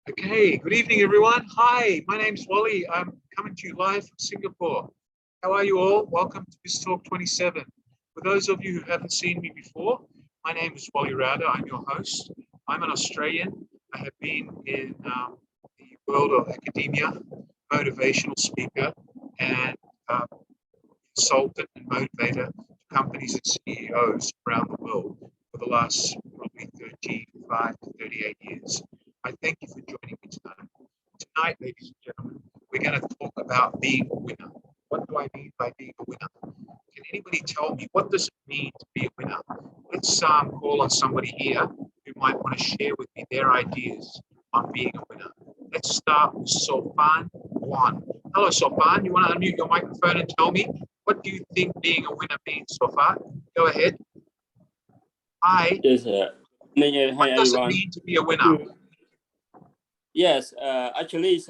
Okay, good evening, everyone. Hi, my name's Wally. I'm coming to you live from Singapore. How are you all? Welcome to BizTalk 27. For those of you who haven't seen me before, my name is Wally Rowder. I'm your host. I'm an Australian. I have been in the world of academia, motivational speaker, and consultant and motivator to companies and CEOs around the world for the last probably 35 to 38 years. I thank you for joining me tonight. Tonight, ladies and gentlemen, we're going to talk about being a winner. What do I mean by being a winner? Can anybody tell me what does it mean to be a winner? Let's call on somebody here who might want to share with me their ideas on being a winner. Let's start with Sofan Juan. Hello, Sofan. You want to unmute your microphone and tell me what do you think being a winner means, Sofan? Go ahead. Hi. Yes, What hi does everyone. it mean to be a winner? Yes, actually,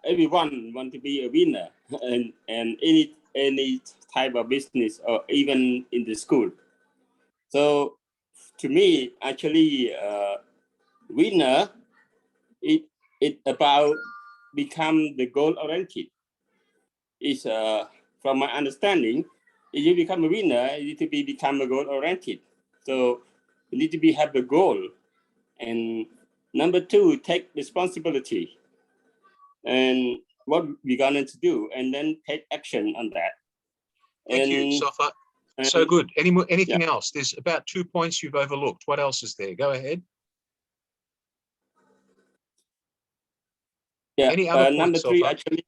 everyone want to be a winner, and any type of business or even in the school. So, to me, actually, winner, it about become the goal oriented. Is from my understanding, if you become a winner, you need to become a goal oriented. So, you need to have a goal, and number two, take responsibility. And what we're going to do, and then take action on that. Thank you, Sofa. So good. Anything else? There's about 2 points you've overlooked. What else is there? Go ahead. Yeah. Any other points, number three, Sofa? actually.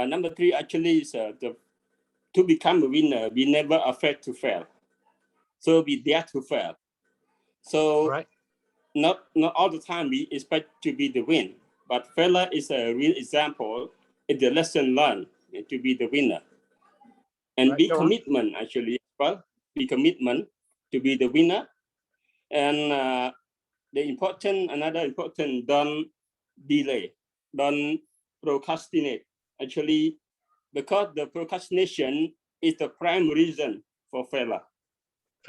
Number three actually is to become a winner. We never afraid to fail, so we dare to fail. So right. Not all the time we expect to be the win, but failure is a real example. It's the lesson learned to be the winner. And right, be commitment on. Actually, well, be commitment to be the winner. And another important, don't delay, don't procrastinate. Actually, because the procrastination is the prime reason for failure.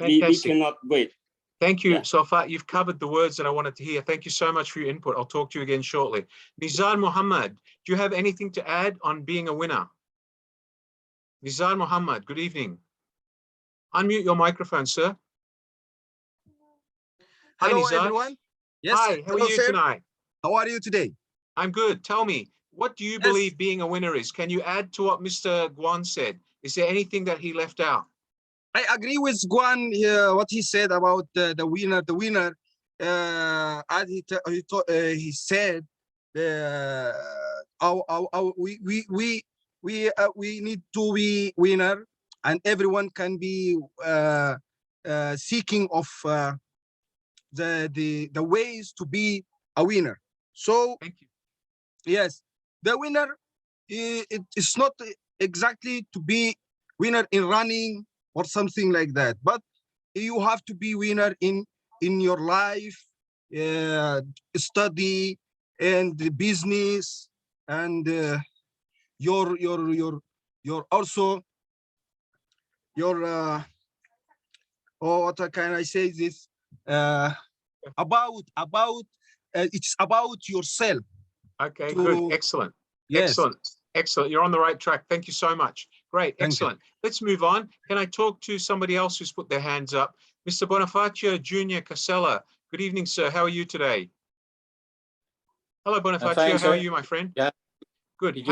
We cannot wait. Thank you, Sofa. You've covered the words that I wanted to hear. Thank you so much for your input. I'll talk to you again shortly. Nizar Muhammad, do you have anything to add on being a winner? Nizar Muhammad, good evening. Unmute your microphone, sir. Hello, Hi, everyone. Yes. Hi, how are you tonight? How are you today? I'm good. Tell me, what do you believe being a winner is? Can you add to what Mr. Guan said? Is there anything that he left out? I agree with Guan, what he said about the winner. The winner, as he said, we need to be winner, and everyone can be seeking of the ways to be a winner. So thank you. Yes, the winner it's not exactly to be winner in running or something like that, but you have to be winner in your life, study and the business, and your also your what can I say this about it's about yourself. Okay, good, excellent. Yes. Excellent. You're on the right track. Thank you so much. Great, excellent. Let's move on. Can I talk to somebody else who's put their hands up? Mr. Bonifacio Jr. Casella. Good evening, sir. How are you today? Hello, Bonifacio. Fine, how are you, my friend? Yeah. Good.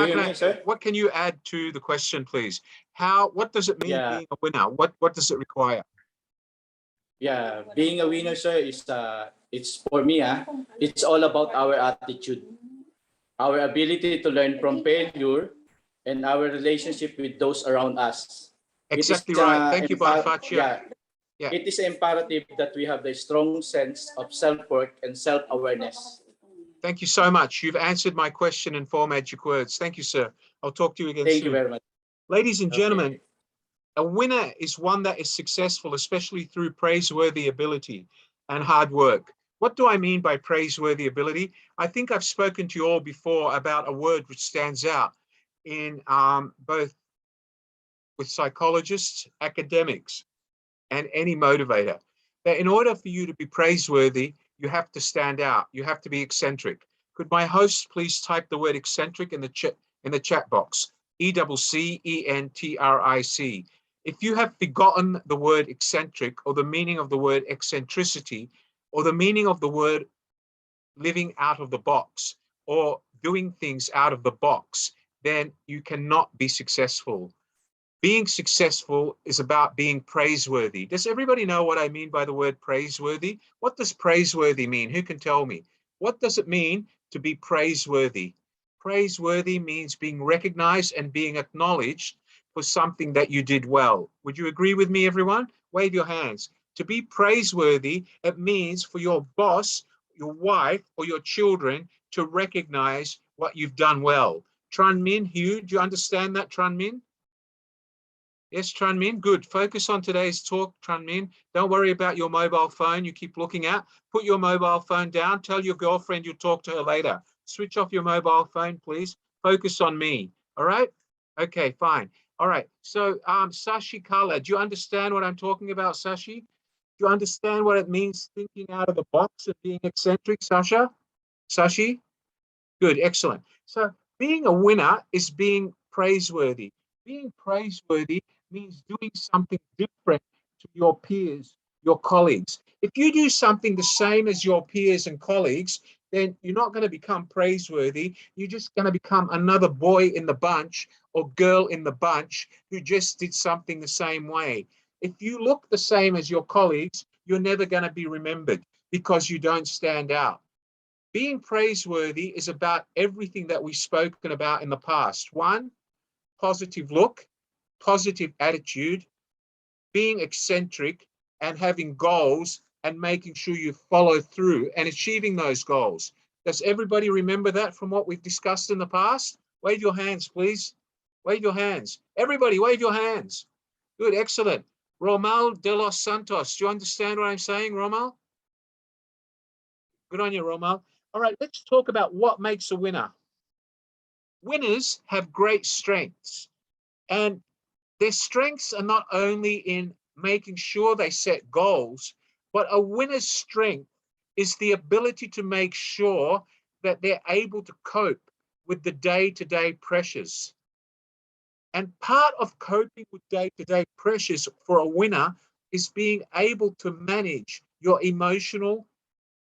What can you add to the question, please? What does it mean being a winner? What does it require? Yeah, being a winner, sir, is it's for me, it's all about our attitude, our ability to learn from failure, and our relationship with those around us. Exactly right. Thank you, Bonifacio. Yeah. It is imperative that we have the strong sense of self-worth and self-awareness. Thank you so much. You've answered my question in four magic words. Thank you, sir. I'll talk to you again soon. Thank you very much. Ladies and gentlemen, a winner is one that is successful, especially through praiseworthy ability and hard work. What do I mean by praiseworthy ability? I think I've spoken to you all before about a word which stands out in both with psychologists, academics, and any motivator. That in order for you to be praiseworthy, you have to stand out. You have to be eccentric. Could my host please type the word eccentric in the chat box? ECCENTRIC. If you have forgotten the word eccentric or the meaning of the word eccentricity or the meaning of the word living out of the box or doing things out of the box, then you cannot be successful. Being successful is about being praiseworthy. Does everybody know what I mean by the word praiseworthy? What does praiseworthy mean? Who can tell me? What does it mean to be praiseworthy? Praiseworthy means being recognized and being acknowledged for something that you did well. Would you agree with me, everyone? Wave your hands. To be praiseworthy, it means for your boss, your wife, or your children to recognize what you've done well. Tran Min, Hugh, do you understand that, Tran Min? Yes, Tran Min, good. Focus on today's talk, Tran Min. Don't worry about your mobile phone you keep looking at. Put your mobile phone down. Tell your girlfriend you'll talk to her later. Switch off your mobile phone, please. Focus on me, all right? Okay, fine. All right, so Sashi Kala, do you understand what I'm talking about, Sashi? Do you understand what it means thinking out of the box and being eccentric, Sasha? Sashi? Good, excellent. So being a winner is being praiseworthy. Being praiseworthy means doing something different to your peers, your colleagues. If you do something the same as your peers and colleagues, then you're not going to become praiseworthy. You're just going to become another boy in the bunch or girl in the bunch who just did something the same way. If you look the same as your colleagues, you're never going to be remembered because you don't stand out. Being praiseworthy is about everything that we've spoken about in the past. One, positive look, positive attitude, being eccentric and having goals and making sure you follow through and achieving those goals. Does everybody remember that from what we've discussed in the past? Wave your hands, please. Wave your hands. Everybody, wave your hands. Good, excellent. Romal de los Santos, do you understand what I'm saying, Romal? Good on you, Romal. All right, let's talk about what makes a winner. Winners have great strengths, and their strengths are not only in making sure they set goals, but a winner's strength is the ability to make sure that they're able to cope with the day-to-day pressures. And part of coping with day-to-day pressures for a winner is being able to manage your emotional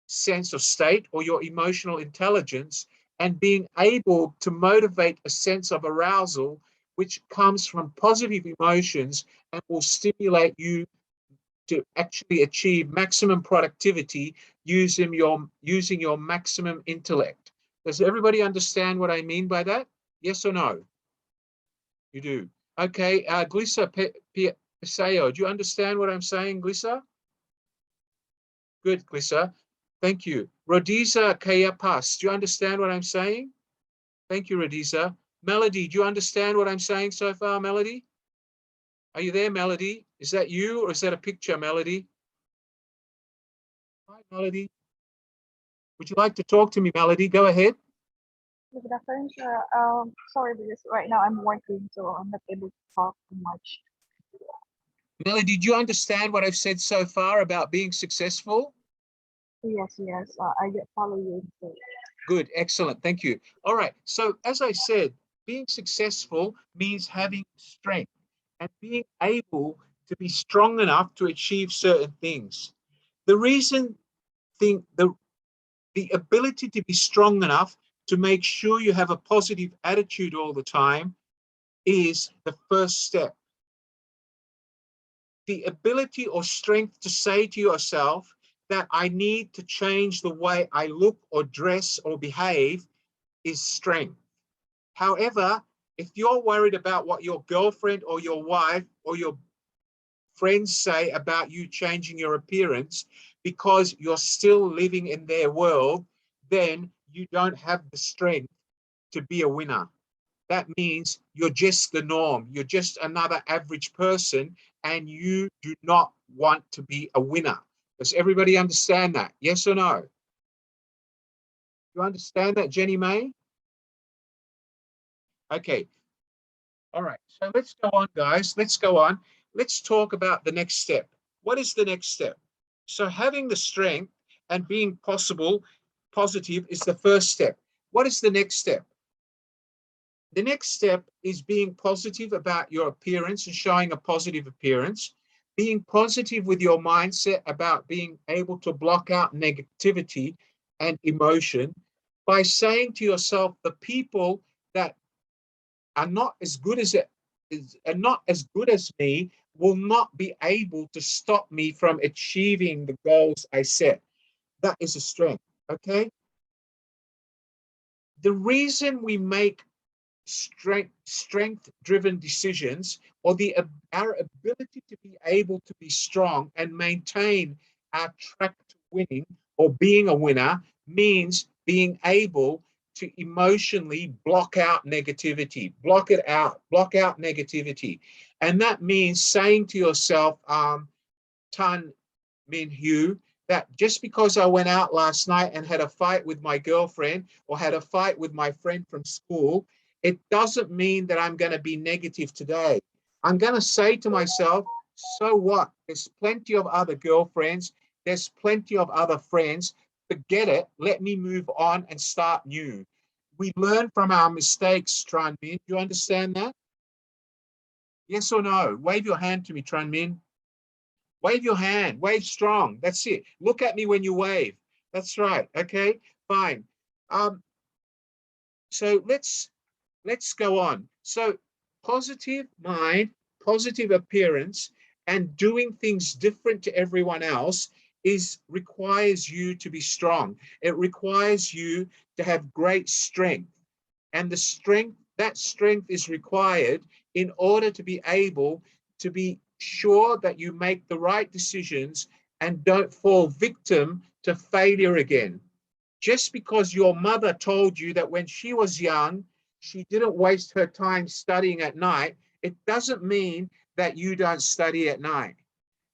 sense of state or your emotional intelligence and being able to motivate a sense of arousal which comes from positive emotions and will stimulate you to actually achieve maximum productivity using your maximum intellect. Does everybody understand what I mean by that? Yes or no? You do. Okay, Glissa Peseo, do you understand what I'm saying, Glissa? Good, Glissa. Thank you. Rodiza Kayapas, do you understand what I'm saying? Thank you, Rodiza. Melody, do you understand what I'm saying so far, Melody? Are you there, Melody? Is that you or is that a picture, Melody? Hi, Melody. Would you like to talk to me, Melody? Go ahead. Good afternoon, sir. Sorry, because right now I'm working, so I'm not able to talk too much. Melody, do you understand what I've said so far about being successful? Yes, I get follow you. So. Good, excellent, thank you. All right, so as I said, being successful means having strength and being able to be strong enough to achieve certain things. The ability to be strong enough to make sure you have a positive attitude all the time is the first step. The ability or strength to say to yourself that I need to change the way I look or dress or behave is strength. However, if you're worried about what your girlfriend or your wife or your friends say about you changing your appearance because you're still living in their world, then you don't have the strength to be a winner. That means you're just the norm. You're just another average person and you do not want to be a winner. Does everybody understand that? Yes or no? You understand that, Jenny May? Okay. All right. So let's go on, guys. Let's go on. Let's talk about the next step. What is the next step? So having the strength and being positive is the first step. What is the next step? The next step is being positive about your appearance and showing a positive appearance, being positive with your mindset about being able to block out negativity and emotion by saying to yourself, the people that are not as good as me will not be able to stop me from achieving the goals I set. That is a strength, okay? The reason we make strength-driven decisions, or our ability to be able to be strong and maintain our track to winning or being a winner, means being able to emotionally block out negativity, block out negativity. And that means saying to yourself, Tan Min Hu, that just because I went out last night and had a fight with my girlfriend or had a fight with my friend from school, it doesn't mean that I'm going to be negative today. I'm going to say to myself, so what? There's plenty of other girlfriends. There's plenty of other friends. Forget it. Let me move on and start new. We learn from our mistakes, Tran Min. Do you understand that? Yes or no? Wave your hand to me, Tran Min. Wave your hand, wave strong. That's it. Look at me when you wave. That's right. Okay, fine. So let's go on. So positive mind, positive appearance, and doing things different to everyone else requires you to be strong. It requires you to have great strength. And that strength is required in order to be able to be sure that you make the right decisions and don't fall victim to failure again. Just because your mother told you that when she was young, she didn't waste her time studying at night, it doesn't mean that you don't study at night.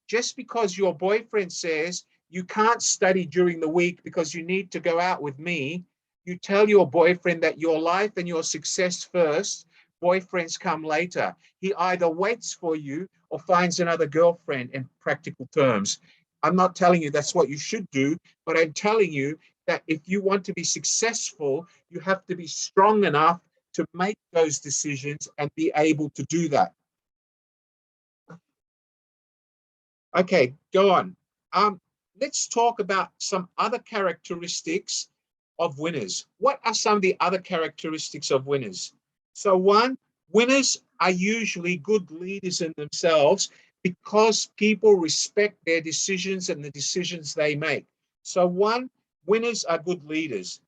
Just because your boyfriend says you can't study during the week because you need to go out with me, you tell your boyfriend that your life and your success first, boyfriends come later. He either waits for you or finds another girlfriend in practical terms. I'm not telling you that's what you should do, but I'm telling you that if you want to be successful, you have to be strong enough to make those decisions and be able to do that. Okay, go on. Let's talk about some other characteristics of winners. What are some of the other characteristics of winners? So one, winners are usually good leaders in themselves because people respect their decisions and the decisions they make. So one, winners are good leaders.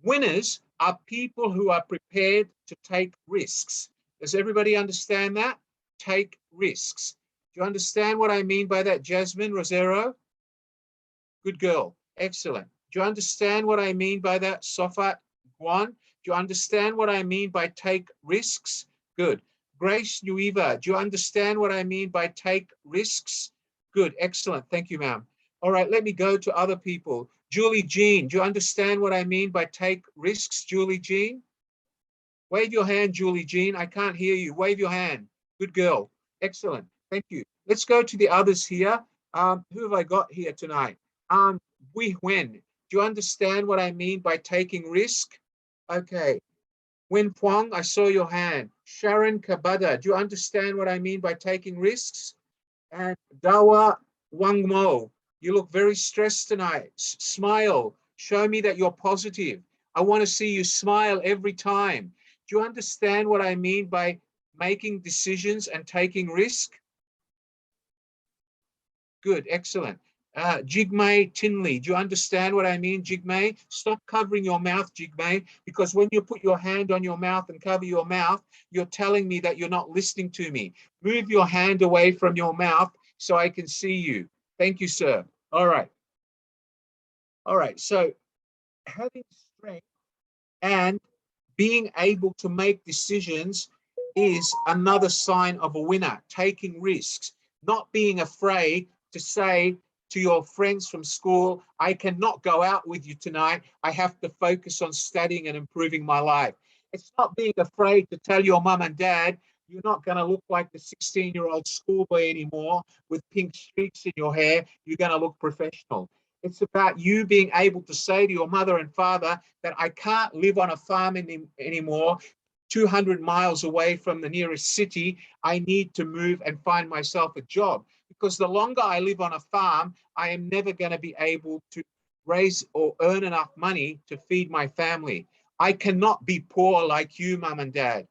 Winners are people who are prepared to take risks. Does everybody understand that? Take risks. Do you understand what I mean by that, Jasmine Rosero? Good girl. Excellent. Do you understand what I mean by that, Sofat Guan? Do you understand what I mean by take risks? Good. Grace Nuiva, do you understand what I mean by take risks? Good. Excellent. Thank you, ma'am. All right, let me go to other people. Julie Jean, do you understand what I mean by take risks, Julie Jean? Wave your hand, Julie Jean. I can't hear you. Wave your hand. Good girl. Excellent. Thank you. Let's go to the others here. Who have I got here tonight? Wei Wen, do you understand what I mean by taking risk? Okay. Wen Huang, I saw your hand. Sharon Kabada, do you understand what I mean by taking risks? And Dawa Wang Mo, you look very stressed tonight. Smile. Show me that you're positive. I want to see you smile every time. Do you understand what I mean by making decisions and taking risk? Good, excellent. Jigmay Tinley, do you understand what I mean, Jigmay? Stop covering your mouth, Jigmay, because when you put your hand on your mouth and cover your mouth, you're telling me that you're not listening to me. Move your hand away from your mouth so I can see you. Thank you, sir. All right. All right, so having strength and being able to make decisions is another sign of a winner. Taking risks, not being afraid to say to your friends from school, I cannot go out with you tonight. I have to focus on studying and improving my life. It's not being afraid to tell your mum and dad, you're not going to look like the 16-year-old schoolboy anymore with pink streaks in your hair. You're going to look professional. It's about you being able to say to your mother and father that I can't live on a farm anymore, 200 miles away from the nearest city. I need to move and find myself a job, because the longer I live on a farm, I am never going to be able to raise or earn enough money to feed my family. I cannot be poor like you, mum and dad.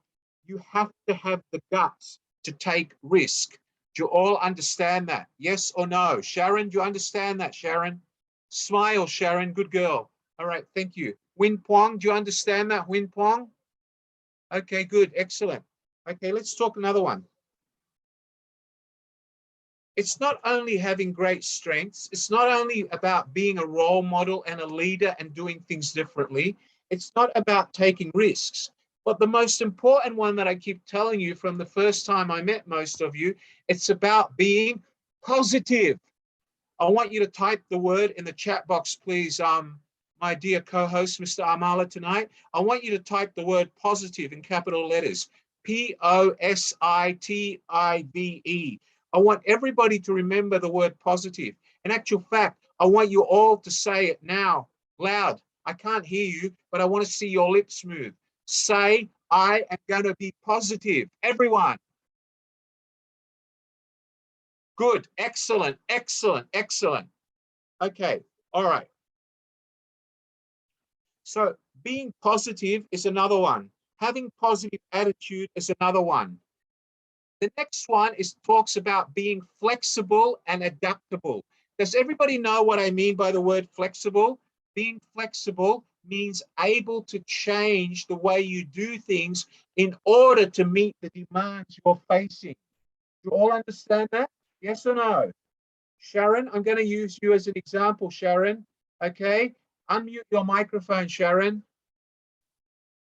You have to have the guts to take risk. Do you all understand that? Yes or no? Sharon, do you understand that, Sharon? Smile, Sharon, good girl. All right, thank you. Win Pong, do you understand that, Win Pong? Okay, good, excellent. Okay, let's talk another one. It's not only having great strengths, it's not only about being a role model and a leader and doing things differently. It's not about taking risks. But the most important one that I keep telling you from the first time I met most of you, it's about being positive. I want you to type the word in the chat box, please, my dear co-host, Mr. Amala, tonight. I want you to type the word positive in capital letters, Positive. I want everybody to remember the word positive. In actual fact, I want you all to say it now, loud. I can't hear you, but I want to see your lips move. Say, I am going to be positive. Everyone. Good, excellent, excellent, excellent. Okay, all right. So being positive is another one. Having positive attitude is another one. The next one is talks about being flexible and adaptable. Does everybody know what I mean by the word flexible? Being flexible means able to change the way you do things in order to meet the demands you're facing. Do you all understand that? Yes or no? Sharon, I'm going to use you as an example, Sharon. Okay, unmute your microphone, Sharon.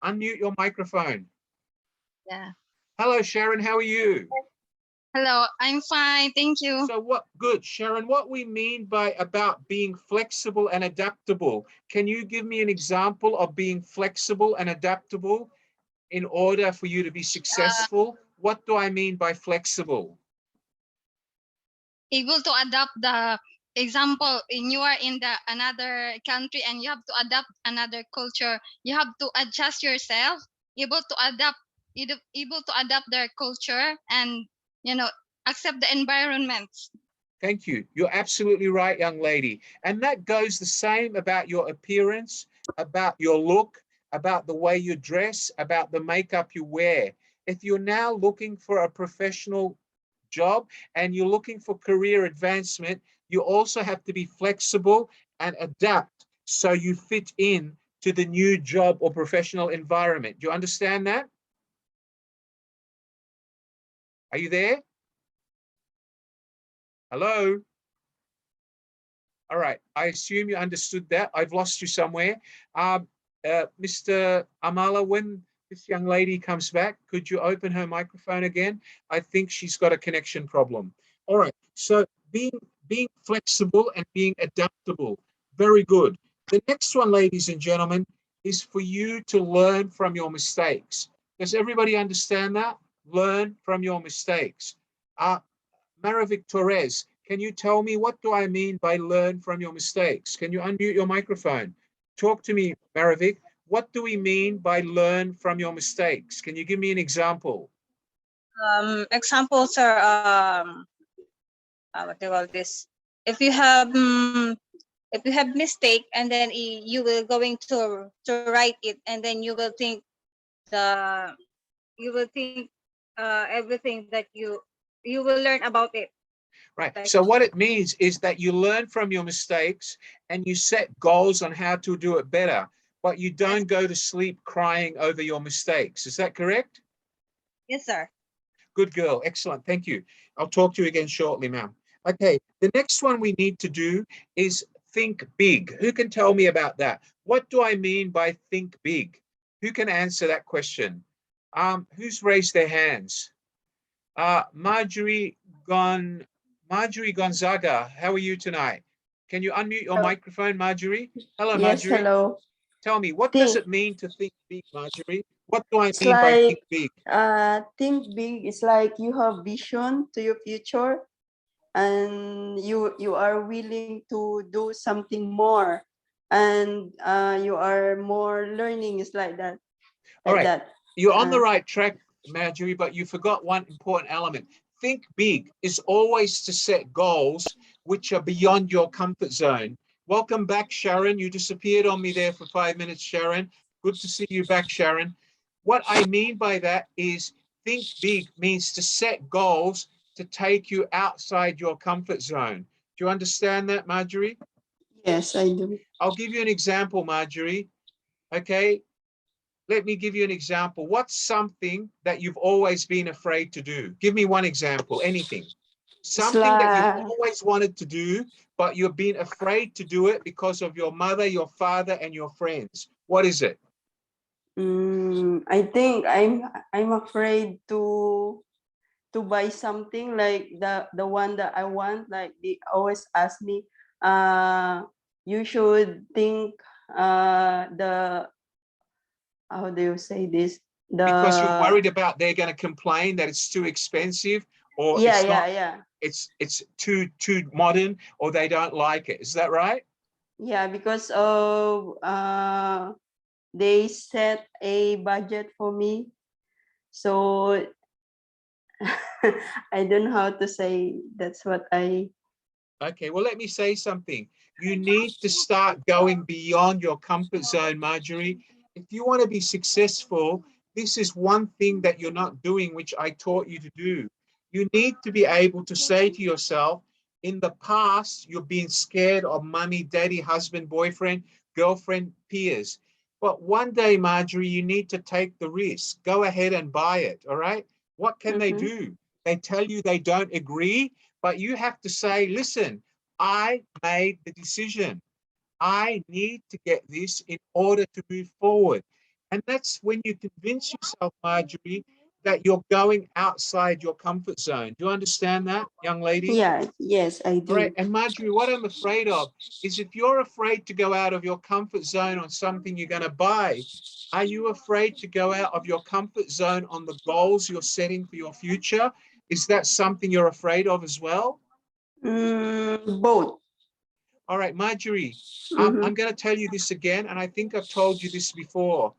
Unmute your microphone. Yeah. Hello, Sharon, how are you? Hello, I'm fine. Thank you. So good, Sharon, what we mean by about being flexible and adaptable. Can you give me an example of being flexible and adaptable in order for you to be successful? What do I mean by flexible? Able to adapt the example in you are in the another country and you have to adapt another culture. You have to adjust yourself, able to adapt, able to adapt their culture and accept the environment. Thank you. You're absolutely right, young lady. And that goes the same about your appearance, about your look, about the way you dress, about the makeup you wear. If you're now looking for a professional job and you're looking for career advancement, you also have to be flexible and adapt so you fit in to the new job or professional environment. Do you understand that? Are you there? Hello? All right, I assume you understood that. I've lost you somewhere. Mr. Amala, when this young lady comes back, could you open her microphone again? I think she's got a connection problem. All right, so being flexible and being adaptable, very good. The next one, ladies and gentlemen, is for you to learn from your mistakes. Does everybody understand that? Learn from your mistakes. Maravik Torres, can you tell me what do I mean by learn from your mistakes? Can you unmute your microphone? Talk to me, Maravik. What do we mean by learn from your mistakes? Can you give me an example? Examples are what do you call this? If you have mistake and then you will going to write it and then you will think everything that you will learn about it. Right. So what it means is that you learn from your mistakes and you set goals on how to do it better, but you don't go to sleep crying over your mistakes. Is that correct? Yes, sir. Good girl. Excellent. Thank you. I'll talk to you again shortly, ma'am. Okay. The next one we need to do is think big. Who can tell me about that? What do I mean by think big? Who can answer that question? Who's raised their hands? Marjorie Gonzaga, how are you tonight? Can you unmute your microphone, Marjorie? Hello, Yes, Marjorie. hello. Tell me, what does it mean to think big, Marjorie? What do I It's mean by think like big? think big is like you have vision to your future and you are willing to do something more, and you are more learning is like that. All right. That. You're on the right track, Marjorie, but you forgot one important element. Think big is always to set goals which are beyond your comfort zone. Welcome back, Sharon. You disappeared on me there for 5 minutes, Sharon. Good to see you back, Sharon. What I mean by that is think big means to set goals to take you outside your comfort zone. Do you understand that, Marjorie? Yes, I do. I'll give you an example, Marjorie. Okay. Let me give you an example. What's something that you've always been afraid to do? Give me one example, anything. Something that you've always wanted to do, but you've been afraid to do it because of your mother, your father, and your friends. What is it? I think I'm afraid to buy something like the one that I want. Like they always ask me, you should think the, how do you say this? Because you're worried about they're going to complain that it's too expensive, or it's too modern, or they don't like it. Is that right? Yeah, because of they set a budget for me, so I don't know how to say. That's what I. Okay, well, let me say something. You need to start going beyond your comfort zone, Marjorie. If you want to be successful, this is one thing that you're not doing, which I taught you to do. You need to be able to say to yourself, in the past, you've been scared of mommy, daddy, husband, boyfriend, girlfriend, peers. But one day, Marjorie, you need to take the risk. Go ahead and buy it, all right? What can they do? They tell you they don't agree, but you have to say, listen, I made the decision. I need to get this in order to move forward. And that's when you convince yourself, Marjorie, that you're going outside your comfort zone. Do you understand that, young lady? Yeah, yes, I do. All right. And Marjorie, what I'm afraid of is if you're afraid to go out of your comfort zone on something you're going to buy, are you afraid to go out of your comfort zone on the goals you're setting for your future? Is that something you're afraid of as well? Both. All right, Marjorie, I'm going to tell you this again, and I think I've told you this before.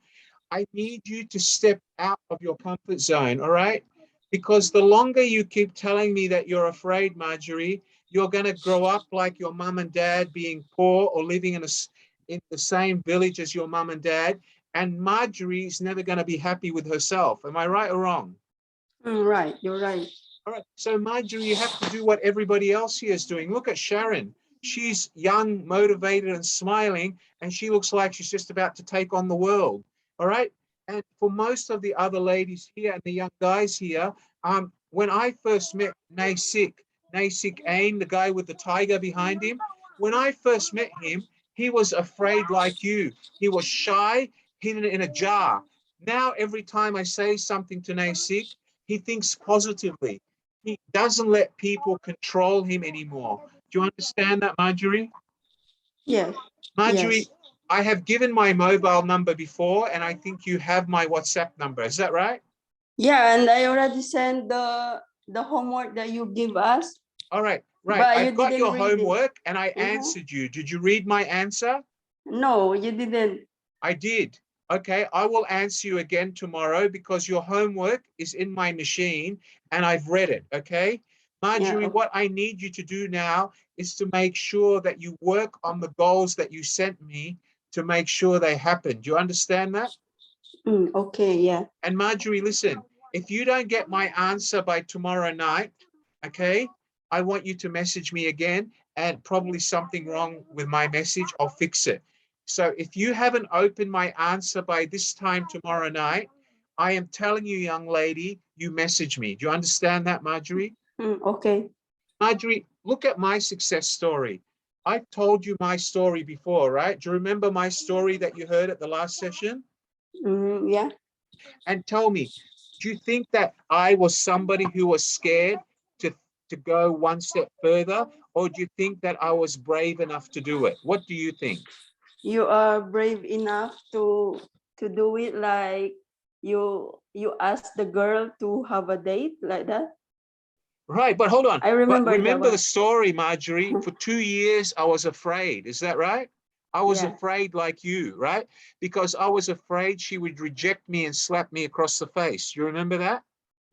I need you to step out of your comfort zone, all right? Because the longer you keep telling me that you're afraid, Marjorie, you're going to grow up like your mum and dad, being poor or living in the same village as your mum and dad, and Marjorie is never going to be happy with herself. Am I right or wrong? Right, you're right. All right, so Marjorie, you have to do what everybody else here is doing. Look at Sharon. She's young, motivated, and smiling, and she looks like she's just about to take on the world. All right. And for most of the other ladies here and the young guys here, when I first met Nasik Ain, the guy with the tiger behind him, when I first met him, he was afraid like you. He was shy, hidden in a jar. Now, every time I say something to Nasik, he thinks positively. He doesn't let people control him anymore. Do you understand that, Marjorie? Yes. Marjorie, yes. I have given my mobile number before, and I think you have my WhatsApp number. Is that right? Yeah, and I already sent the homework that you give us. All right, right. But I've got your homework, and I Uh-huh. answered you. Did you read my answer? No, you didn't. I did. Okay, I will answer you again tomorrow because your homework is in my machine and I've read it, okay? Marjorie, Yeah. what I need you to do now is to make sure that you work on the goals that you sent me to make sure they happen. Do you understand that? Okay, yeah. And Marjorie, listen, if you don't get my answer by tomorrow night, okay, I want you to message me again, and probably something wrong with my message, I'll fix it. So if you haven't opened my answer by this time tomorrow night, I am telling you, young lady, you message me. Do you understand that, Marjorie? Okay. Marjorie, look at my success story. I've told you my story before, right? Do you remember my story that you heard at the last session? Yeah. And tell me, do you think that I was somebody who was scared to go one step further, or do you think that I was brave enough to do it? What do you think? You are brave enough to do it, like you ask the girl to have a date like that? Right, but hold on. I remember But that remember the one. story, Marjorie. For 2 years, I was afraid. Is that right? I was Yeah. afraid like you, right? Because I was afraid she would reject me and slap me across the face. You remember that?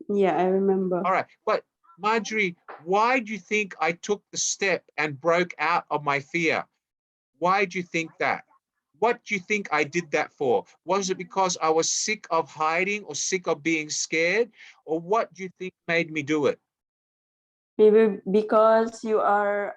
Yeah, I remember. All right. But Marjorie, why do you think I took the step and broke out of my fear? Why do you think that? What do you think I did that for? Was it because I was sick of hiding or sick of being scared? Or what do you think made me do it? Maybe because you are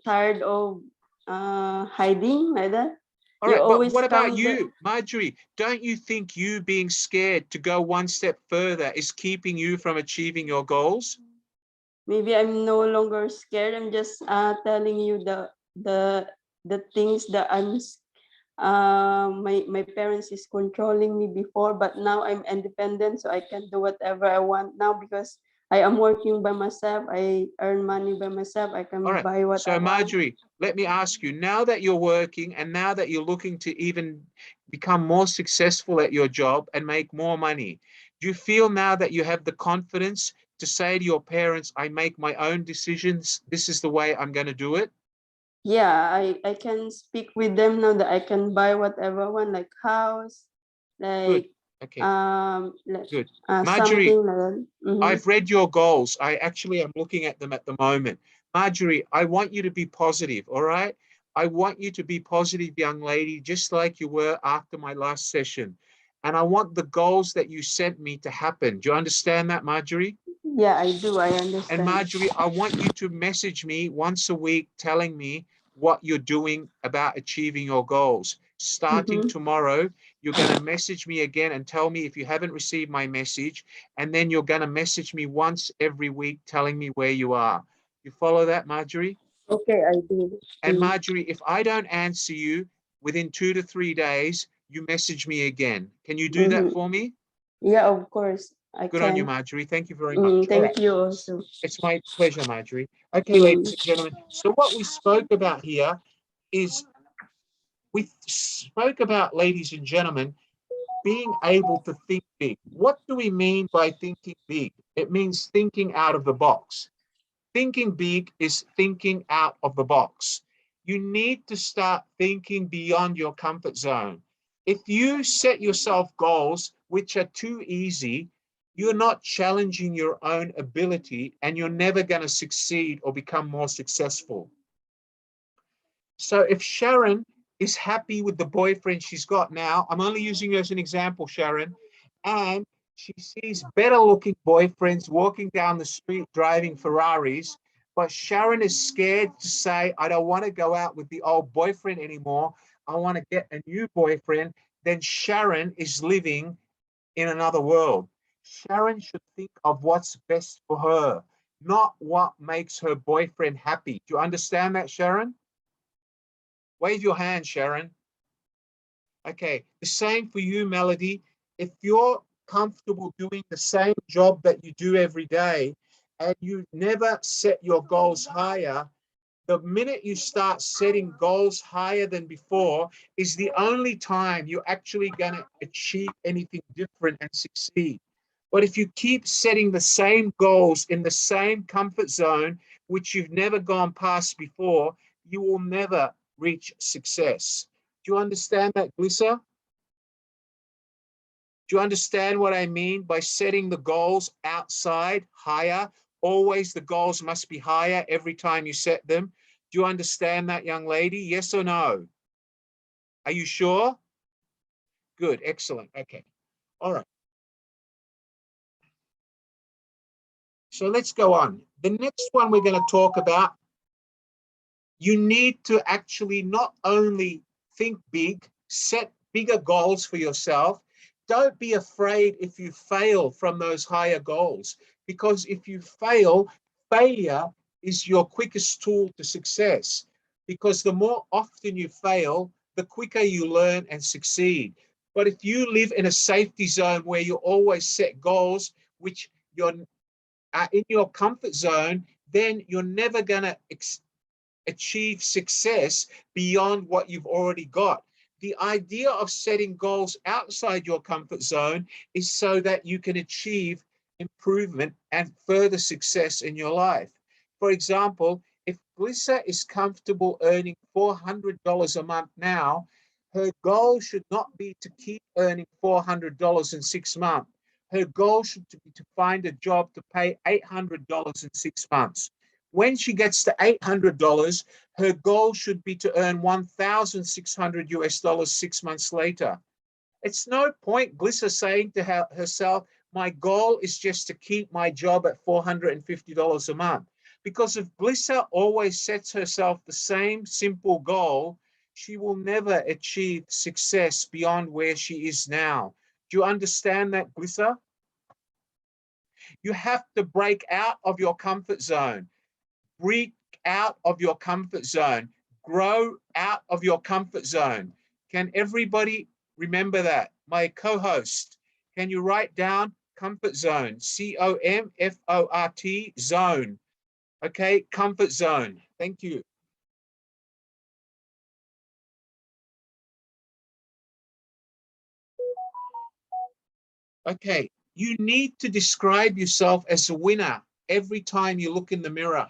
tired of hiding like that. All You right, but always what about come the you, Marjorie? Don't you think you being scared to go one step further is keeping you from achieving your goals? maybe I'm no longer scared. I'm just telling you the things that my parents is controlling me before, but now I'm independent, so I can do whatever I want now because I am working by myself. I earn money by myself. I All can right. buy what I So want. Marjorie, let me ask you, now that you're working and now that you're looking to even become more successful at your job and make more money, do you feel now that you have the confidence to say to your parents, I make my own decisions, this is the way I'm going to do it? Yeah, I can speak with them now that I can buy whatever I want, like house, Good. like Okay, good. Marjorie, something like that. I've read your goals. I actually am looking at them at the moment. Marjorie, I want you to be positive, all right? I want you to be positive, young lady, just like you were after my last session. And I want the goals that you sent me to happen. Do you understand that, Marjorie? Yeah, I do. I And understand. Marjorie, I want you to message me once a week telling me what you're doing about achieving your goals. Starting tomorrow, you're going to message me again and tell me if you haven't received my message. And then you're going to message me once every week telling me where you are. You follow that, Marjorie? Okay, I do. And Marjorie, if I don't answer you within 2 to 3 days, you message me again. Can you do that for me? Yeah, of course, I Good on you, can. Marjorie. Thank you very much. All right. Thank you also. It's my pleasure, Marjorie. Okay, ladies and gentlemen. So what we spoke about here is we spoke about, ladies and gentlemen, being able to think big. What do we mean by thinking big? It means thinking out of the box. Thinking big is thinking out of the box. You need to start thinking beyond your comfort zone. If you set yourself goals which are too easy, you're not challenging your own ability and you're never going to succeed or become more successful. So if Sharon is happy with the boyfriend she's got now, I'm only using you as an example, Sharon, and she sees better looking boyfriends walking down the street driving Ferraris, but Sharon is scared to say, I don't want to go out with the old boyfriend anymore. I want to get a new boyfriend. Then Sharon is living in another world. Sharon should think of what's best for her, not what makes her boyfriend happy. Do you understand that, Sharon? Wave your hand, Sharon. Okay, the same for you, Melody. If you're comfortable doing the same job that you do every day and you never set your goals higher, the minute you start setting goals higher than before is the only time you're actually going to achieve anything different and succeed. But if you keep setting the same goals in the same comfort zone, which you've never gone past before, you will never reach success. Do you understand that, Glissa? Do you understand what I mean by setting the goals outside higher? Always the goals must be higher every time you set them. Do you understand that, young lady? Yes or no? Are you sure? Good, excellent. Okay. All right. So let's go on. The next one we're going to talk about, you need to actually not only think big, set bigger goals for yourself. Don't be afraid if you fail from those higher goals, because if you fail, failure is your quickest tool to success, because the more often you fail, the quicker you learn and succeed. But if you live in a safety zone where you always set goals which you're in your comfort zone, then you're never going to achieve success beyond what you've already got. The idea of setting goals outside your comfort zone is so that you can achieve improvement and further success in your life. For example, if Glissa is comfortable earning $400 a month now, her goal should not be to keep earning $400 in 6 months. Her goal should be to find a job to pay $800 in 6 months. When she gets to $800, her goal should be to earn $1,600 US 6 months later. It's no point Glissa saying to herself, my goal is just to keep my job at $450 a month. Because if Glissa always sets herself the same simple goal, she will never achieve success beyond where she is now. Do you understand that, Glissa? You have to break out of your comfort zone. Break out of your comfort zone. Grow out of your comfort zone. Can everybody remember that? My co-host, can you write down comfort zone? C-O-M-F-O-R-T zone. Okay, comfort zone. Thank you. Okay, you need to describe yourself as a winner every time you look in the mirror.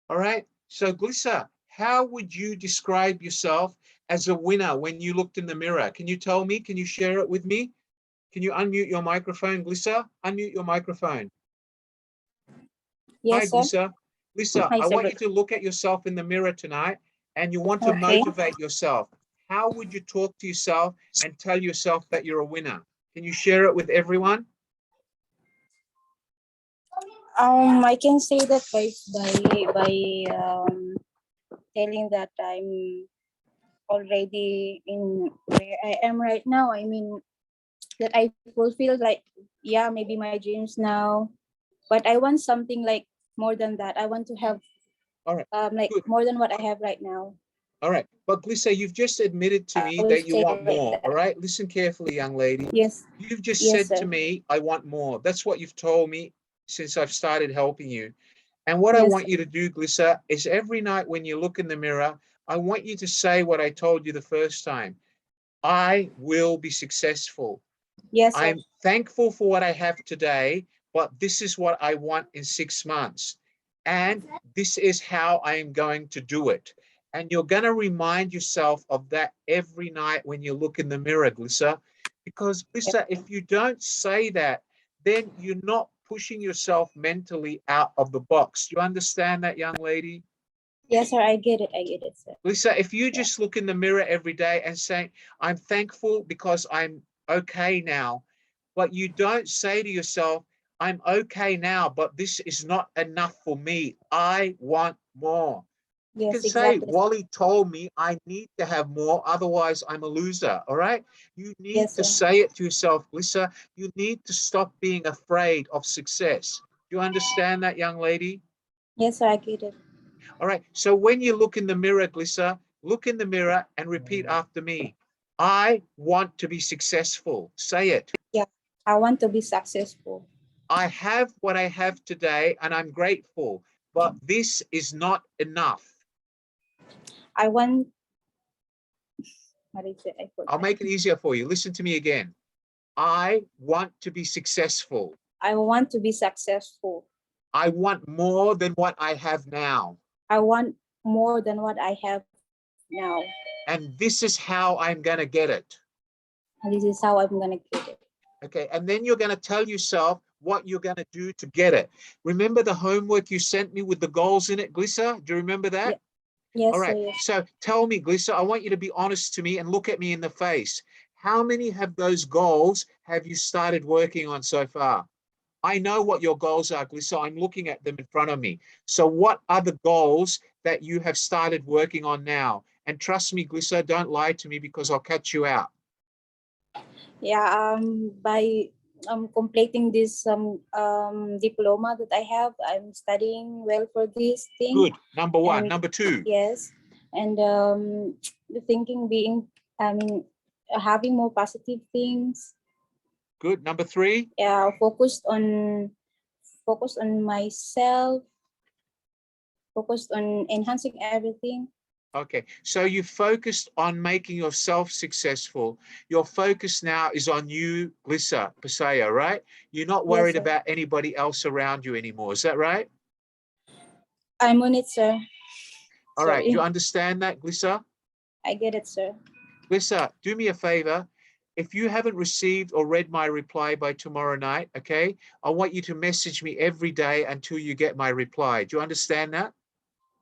All right, so Glissa, how would you describe yourself as a winner when you looked in the mirror? Can you tell me? Can you share it with me? Can you unmute your microphone, Glissa? Unmute your microphone. Yes, Hi, sir. Glissa. Glissa, Hi, I sir. want you to look at yourself in the mirror tonight and you want to Okay. motivate yourself. How would you talk to yourself and tell yourself that you're a winner? Can you share it with everyone? I can say that by telling that I'm already in where I am right now. I mean that I fulfill, like, yeah, maybe my dreams now, but I want something like more than that. I want to have All right, like good. more than what I have right now. All right, but Glissa, you've just admitted to I me will that you say want like more. that. All right, listen carefully, young lady. Yes. You've just Yes, said to sir. me, I want more. That's what you've told me since I've started helping you. And what I Yes, want you to do, Glissa, is every night when you look in the mirror, I want you to say what I told you the first time. I will be successful. yes, sir. I'm thankful for what I have today, but this is what I want in 6 months. And this is how I am going to do it. And you're going to remind yourself of that every night when you look in the mirror, Glissa. Because, Glissa, if you don't say that, then you're not pushing yourself mentally out of the box. Do you understand that, young lady? Yes, sir. I get it. I get it, sir. Lisa, if you Yeah. just look in the mirror every day and say, I'm thankful because I'm okay now, but you don't say to yourself, I'm okay now, but this is not enough for me. I want more. You Yes, can say, exactly. Wally told me I need to have more, otherwise I'm a loser, all right? You need Yes, to sir. say it to yourself, Lisa. You need to stop being afraid of success. Do you understand that, young lady? Yes, sir. I get it. All right, so when you look in the mirror, Glissa, look in the mirror and repeat after me. I want to be successful. Say it. Yeah, I want to be successful. I have what I have today and I'm grateful, but this is not enough. I want, what is it? I I'll forgot. make it easier for you. Listen to me again. I want to be successful. I want to be successful. I want more than what I have now. I want more than what I have now. And this is how I'm going to get it. And this is how I'm going to get it. Okay, and then you're going to tell yourself what you're going to do to get it. Remember the homework you sent me with the goals in it, Glissa? Do you remember that? Yes, All right, sir, yes. so tell me, Glissa, I want you to be honest to me and look at me in the face. How many of those goals have you started working on so far? I know what your goals are, Glissa. I'm looking at them in front of me. So what are the goals that you have started working on now? And trust me, Glissa, don't lie to me because I'll catch you out. Yeah, by completing this diploma that I have, I'm studying well for this thing. Good, number one. And Number two. yes, and the thinking being, having more positive things. Good, number three. Yeah, focused on myself, focused on enhancing everything. Okay, so you focused on making yourself successful. Your focus now is on you, Glissa, Pasaya, right? You're not Yes, worried sir. about anybody else around you anymore. Is that right? I'm on it, sir. All right, you Sorry. understand that, Glissa? I get it, sir. Glissa, do me a favor. If you haven't received or read my reply by tomorrow night, okay, I want you to message me every day until you get my reply. Do you understand that?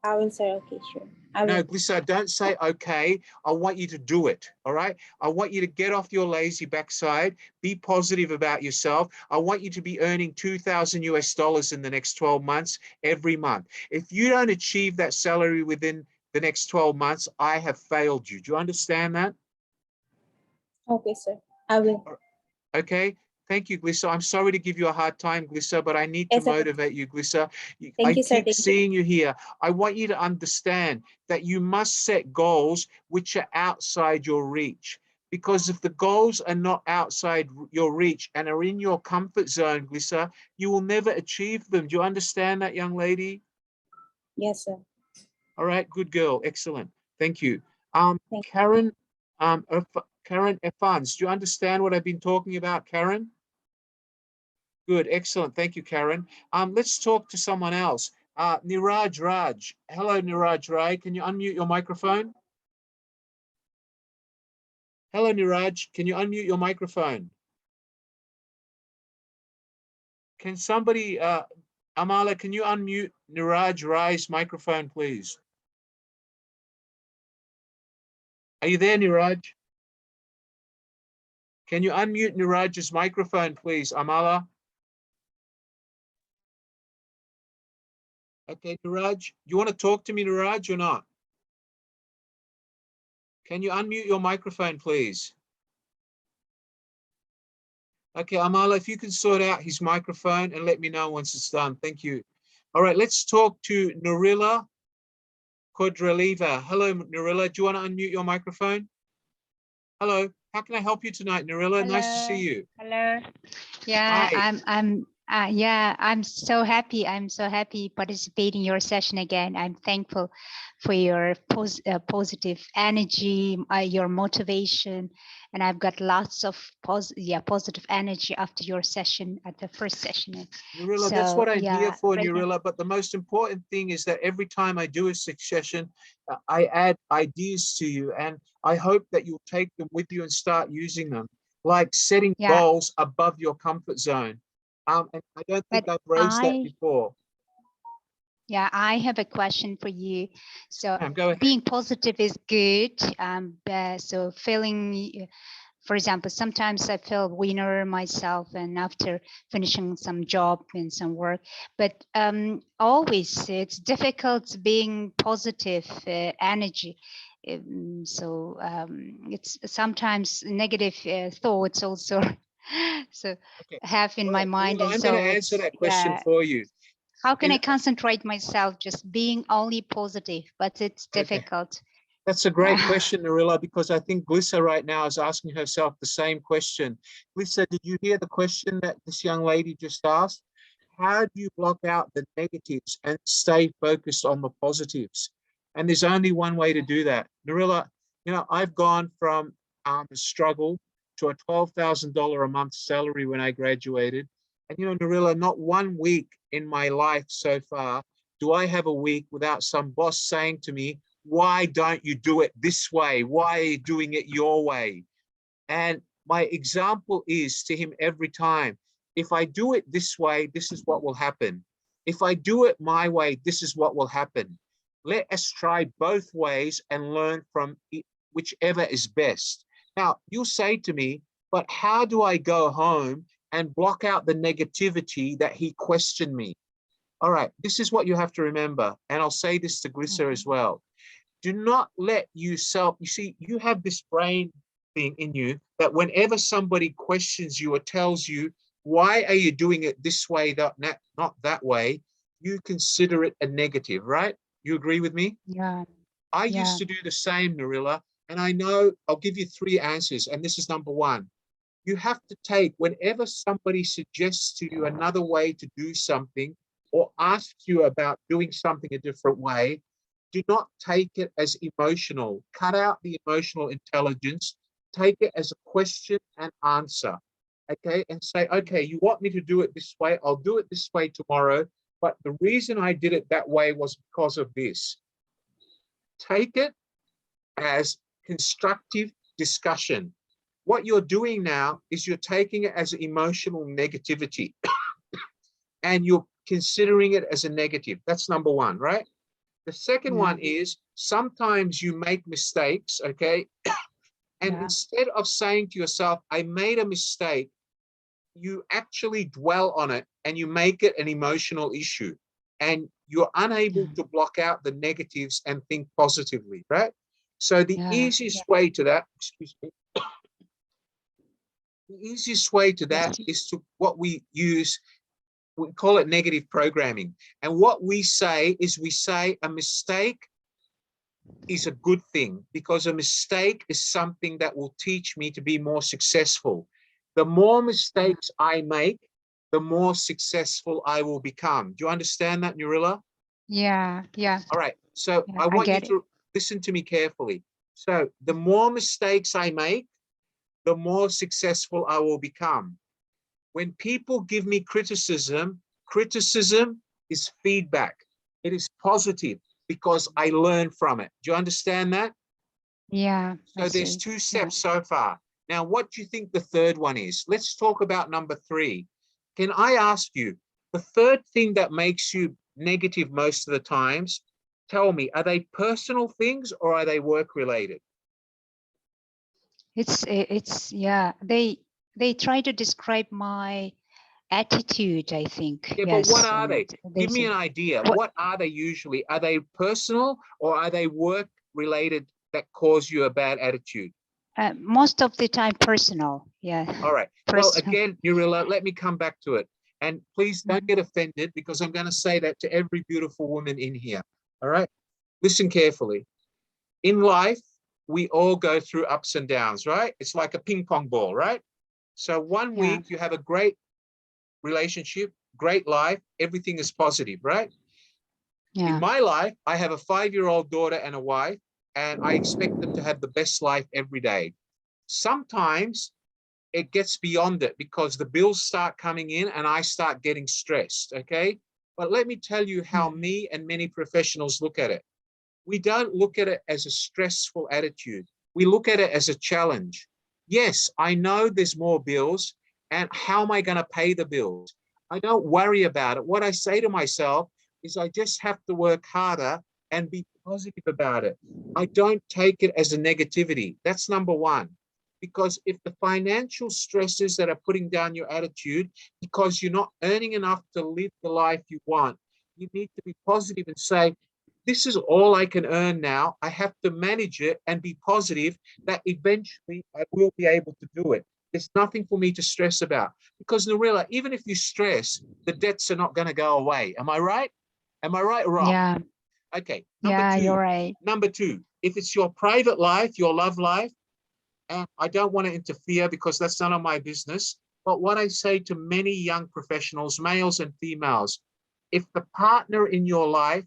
I will, sir. Okay, sure. I No, will. Glissa, don't say okay. I want you to do it. All right. I want you to get off your lazy backside. Be positive about yourself. I want you to be earning 2,000 US dollars in the next 12 months every month. If you don't achieve that salary within the next 12 months, I have failed you. Do you understand that? Okay, sir. I will. Okay. Thank you, Glissa. I'm sorry to give you a hard time, Glissa, but I need to It's okay. motivate you, Glissa. Thank I you, sir. keep Thank you. seeing you here. I want you to understand that you must set goals which are outside your reach. Because if the goals are not outside your reach and are in your comfort zone, Glissa, you will never achieve them. Do you understand that, young lady? Yes, sir. All right, good girl. Excellent. Thank you. Thank Karen, Karen Efans, do you understand what I've been talking about, Karen? Good, excellent. Thank you, Karen. Let's talk to someone else. Niraj Raj. Hello, Niraj Raj. Can you unmute your microphone? Hello, Niraj. Can you unmute your microphone? Can somebody, Amala, can you unmute Niraj Raj's microphone, please? Are you there, Niraj? Can you unmute Niraj's microphone, please, Amala? Okay, Niraj, you want to talk to me, Niraj, or not? Can you unmute your microphone, please? Okay, Amala, if you can sort out his microphone and let me know once it's done. Thank you. All right, let's talk to Narilla Kodraleva. Hello, Narilla. Do you want to unmute your microphone? Hello. How can I help you tonight, Narilla? Nice to see you. Hello. Yeah, Hi. I'm so happy. I'm so happy participating in your session again. I'm thankful for your positive energy, your motivation, and I've got lots of positive energy after your session at the first session. Narilla, that's what I'm here for, Narilla. But the most important thing is that every time I do a session, I add ideas to you, and I hope that you'll take them with you and start using them, like setting goals above your comfort zone. And I don't think I've raised that before. Yeah, I have a question for you. So Go ahead. being positive is good. So feeling, for example, sometimes I feel winner myself and after finishing some job and some work, but always it's difficult being positive energy. It's sometimes negative thoughts also. So have in my mind. Well, and I'm so going to answer that question for you. How can I concentrate myself just being only positive, but it's difficult. That's a great question, Narilla, because I think Glissa right now is asking herself the same question. Glissa, did you hear the question that this young lady just asked? How do you block out the negatives and stay focused on the positives? And there's only one way to do that. Narilla, you know, I've gone from a struggle to a $12,000 a month salary when I graduated. And, you know, Narilla, not 1 week in my life so far do I have a week without some boss saying to me, why don't you do it this way? Why are you doing it your way? And my example is to him every time, if I do it this way, this is what will happen. If I do it my way, this is what will happen. Let us try both ways and learn from whichever is best. Now, you'll say to me, but how do I go home and block out the negativity that he questioned me? All right, this is what you have to remember. And I'll say this to Glissa as well. Do not let yourself, you see, you have this brain thing in you that whenever somebody questions you or tells you, why are you doing it this way, not that way, you consider it a negative, right? You agree with me? Yeah. I used to do the same, Narilla, and I know I'll give you 3 answers. And this is number 1. You have to take, whenever somebody suggests to you another way to do something or asks you about doing something a different way, Do not take it as emotional. Cut out the emotional intelligence. Take it as a question and answer. Okay, and say, okay, you want me to do it this way, I'll do it this way tomorrow, but the reason I did it that way was because of this. Take it as constructive discussion. What you're doing now is you're taking it as emotional negativity and you're considering it as a negative. That's number one, right? The second one is sometimes you make mistakes, okay? And instead of saying to yourself, I made a mistake, you actually dwell on it and you make it an emotional issue. And you're unable to block out the negatives and think positively, right? So the easiest way to that, excuse me, the easiest way to that is to what we use, we call it negative programming. And what we say is we say a mistake is a good thing because a mistake is something that will teach me to be more successful. The more mistakes I make, the more successful I will become. Do you understand that, Nurilla? Yeah. All right. So I want you to listen to me carefully. So the more mistakes I make, the more successful I will become. When people give me criticism, criticism is feedback. It is positive because I learn from it. Do you understand that? Yeah. So there's two steps so far. Now, what do you think the third one is? Let's talk about number 3. Can I ask you, the third thing that makes you negative most of the times, tell me, are they personal things or are they work related? It's they try to describe my attitude, I think. Yeah, Yes. but what are they? Give me say, an idea. What are they usually? Are they personal or are they work related that cause you a bad attitude? Most of the time personal. Yeah. All right. Personal. Well, again, Nurilla, let me come back to it. And please don't get offended because I'm going to say that to every beautiful woman in here. All right. Listen carefully. In life, we all go through ups and downs, right? It's like a ping pong ball, right? So one week you have a great relationship, great life, everything is positive, right? In my life, I have a 5-year-old daughter and a wife, and I expect them to have the best life every day. Sometimes it gets beyond it because the bills start coming in and I start getting stressed, okay? But let me tell you how me and many professionals look at it. We don't look at it as a stressful attitude. We look at it as a challenge. Yes, I know there's more bills, and how am I going to pay the bills? I don't worry about it. What I say to myself is I just have to work harder and be positive about it. I don't take it as a negativity. That's number one. Because if the financial stresses that are putting down your attitude because you're not earning enough to live the life you want, you need to be positive and say, this is all I can earn now. I have to manage it and be positive that eventually I will be able to do it. There's nothing for me to stress about. Because Nurilla, even if you stress, the debts are not going to go away. Am I right? Am I right or wrong? Yeah. Okay. You're right. Number 2, if it's your private life, your love life, and I don't want to interfere because that's none of my business. But what I say to many young professionals, males and females, if the partner in your life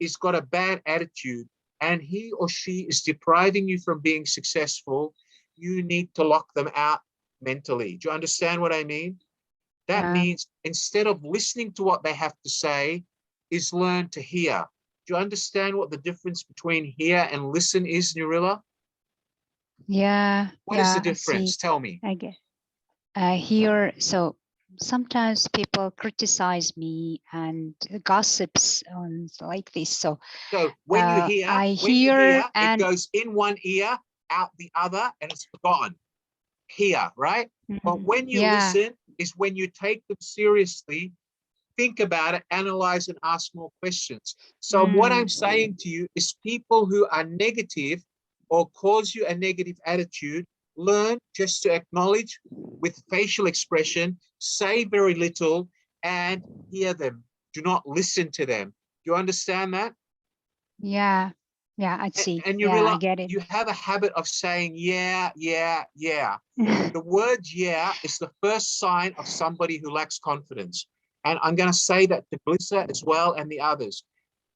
has got a bad attitude and he or she is depriving you from being successful, you need to lock them out mentally. Do you understand what I mean? That means instead of listening to what they have to say, is learn to hear. Do you understand what the difference between hear and listen is, Nurilla? Yeah. What is the difference? Tell me. I get. Here, so sometimes people criticize me and gossips on like this. So when you hear, and it goes in one ear, out the other, and it's forgotten. Hear, right? But when you listen is when you take them seriously, think about it, analyze and ask more questions. So what I'm saying to you is people who are negative or cause you a negative attitude, learn just to acknowledge with facial expression, say very little, and hear them. Do not listen to them. Do you understand that? Yeah, I see. And you I realize get it. you have a habit of saying, yeah. The word yeah is the first sign of somebody who lacks confidence. And I'm going to say that to Blissa as well and the others.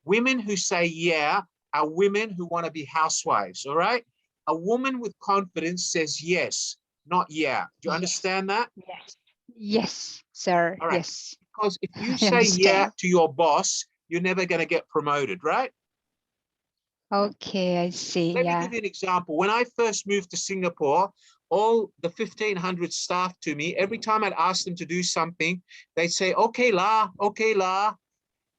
Women who say yeah are women who want to be housewives, all right? A woman with confidence says yes, not yeah. Do you Yes. understand that? Yes. Yes, sir. All right. Yes. Because if you I say yeah understand. to your boss, you're never going to get promoted, right? Okay, I see. Let me Yeah. give you an example. When I first moved to Singapore, all the 1,500 staff to me, every time I'd ask them to do something, they'd say, okay la, okay la.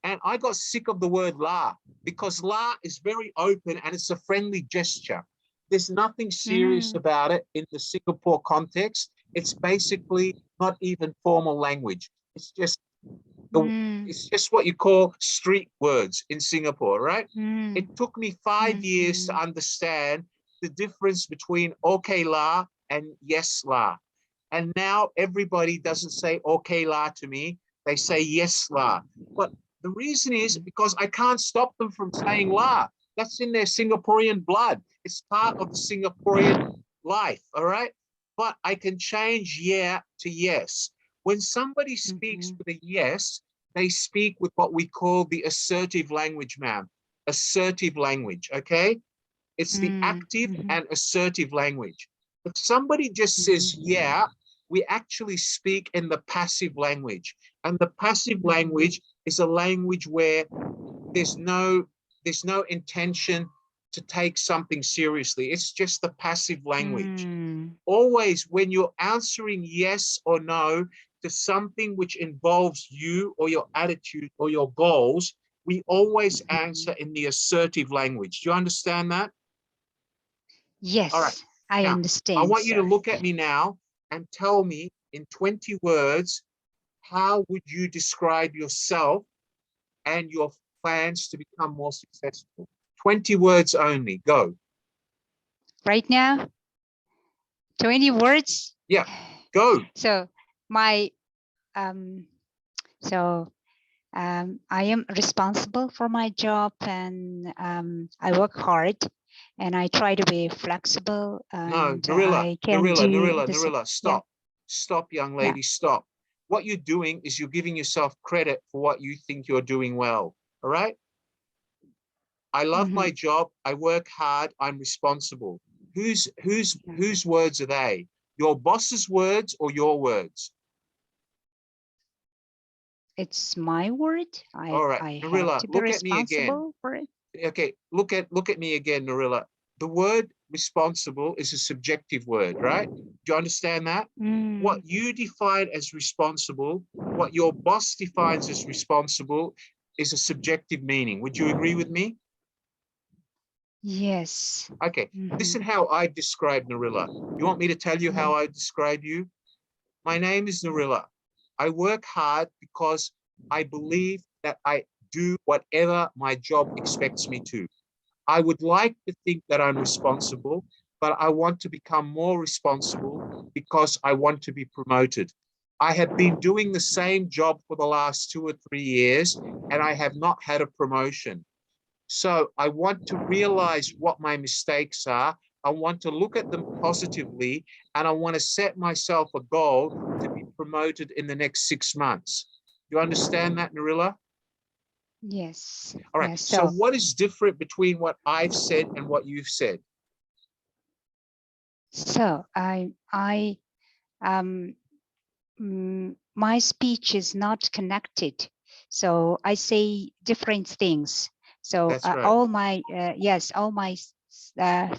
And I got sick of the word la, because la is very open and it's a friendly gesture. There's nothing serious about it in the Singapore context. It's basically not even formal language. It's just it's just what you call street words in Singapore, right? It took me 5 years to understand the difference between okay la and yes la. And now everybody doesn't say okay la to me, they say yes la. But the reason is because I can't stop them from saying la. That's in their Singaporean blood. It's part of the Singaporean life, all right? But I can change yeah to yes. When somebody speaks with a yes, they speak with what we call the assertive language, ma'am. Assertive language, okay? It's the active and assertive language. If somebody just says yeah, we actually speak in the passive language. And the passive language is a language where there's no intention to take something seriously. It's just the passive language. Always when you're answering yes or no to something which involves you or your attitude or your goals, we always answer in the assertive language. Do you understand that? Yes. All right. I Now, understand. I want you to sir. look at me now and tell me in 20 words, how would you describe yourself and your plans to become more successful? 20 words only. Go. Right now, 20 words. Yeah, go. So my so I am responsible for my job, and I work hard, and I try to be flexible, No, and Narilla, I can do this. Narilla, Yeah. stop. Stop, young Yeah. lady, stop. What you're doing is you're giving yourself credit for what you think you're doing well, all right? I love my job, I work hard, I'm responsible. Whose words are they? Your boss's words or your words? It's my word. All right, I have Narilla, to be look at me again. responsible for it. Okay, look at me again, Narilla. The word responsible is a subjective word, right? Do you understand that? What you define as responsible, what your boss defines as responsible, is a subjective meaning. Would you agree with me? Yes. Okay, listen how I describe Narilla. You want me to tell you how I describe you? My name is Narilla. I work hard because I believe that I do whatever my job expects me to. I would like to think that I'm responsible, but I want to become more responsible because I want to be promoted. I have been doing the same job for the last 2 or 3 years, and I have not had a promotion. So I want to realize what my mistakes are. I want to look at them positively, and I want to set myself a goal to be promoted in the next 6 months. You understand that, Narilla? Yes. All right. Yes. So what is different between what I've said and what you've said? So my speech is not connected. So I say different things. So That's right. all my all my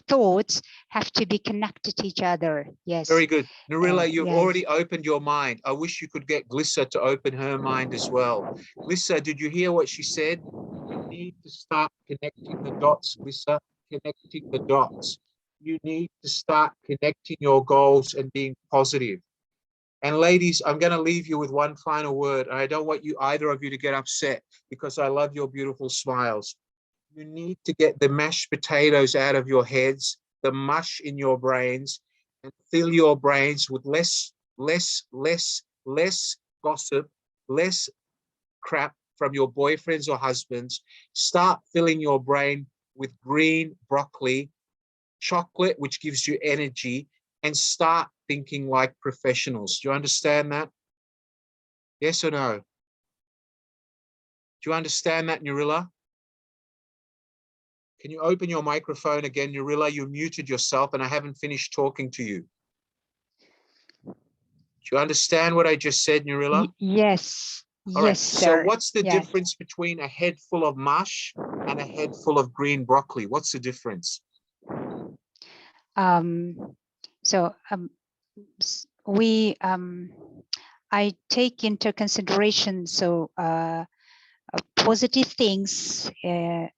thoughts have to be connected to each other. Yes. Very good. Narilla, you've yes. already opened your mind. I wish you could get Glissa to open her mind as well. Glissa, did you hear what she said? You need to start connecting the dots, Glissa, connecting the dots. You need to start connecting your goals and being positive. And ladies, I'm going to leave you with one final word. I don't want you, either of you, to get upset because I love your beautiful smiles. You need to get the mashed potatoes out of your heads, the mush in your brains, and fill your brains with less gossip, less crap from your boyfriends or husbands. Start filling your brain with green broccoli, chocolate, which gives you energy, and start thinking like professionals. Do you understand that? Yes or no? Do you understand that, Narilla? Can you open your microphone again, Nurilla? You muted yourself and I haven't finished talking to you. Do you understand what I just said, Nurilla? Yes. All right. Yes, So sir. what's the Yes. difference between a head full of mush and a head full of green broccoli? What's the difference? So I take into consideration positive things,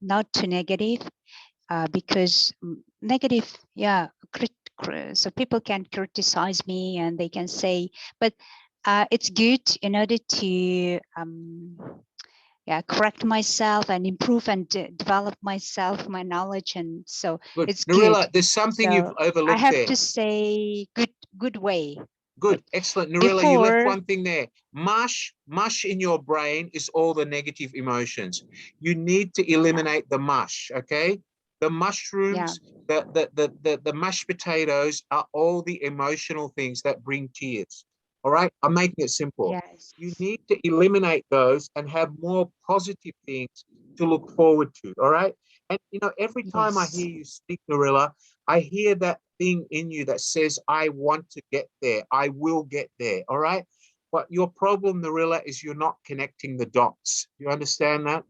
not too negative, because negative, yeah, so people can criticize me and they can say, but it's good in order to correct myself and improve and develop myself, my knowledge, and so Good. it's Nurilla, good. there's something you've So overlooked I have there. to say good way. Good, excellent. Nurilla, you left Before, one thing there. Mush in your brain is all the negative emotions. You need to eliminate the mush, okay? The mushrooms, the mashed potatoes are all the emotional things that bring tears. All right, I'm making it simple. yes, You need to eliminate those and have more positive things to look forward to. All right. And you know, every time I yes, hear you speak, Nurilla, I hear that thing in you that says, I want to get there. I will get there. All right. But your problem, Nurilla, is you're not connecting the dots. You understand that?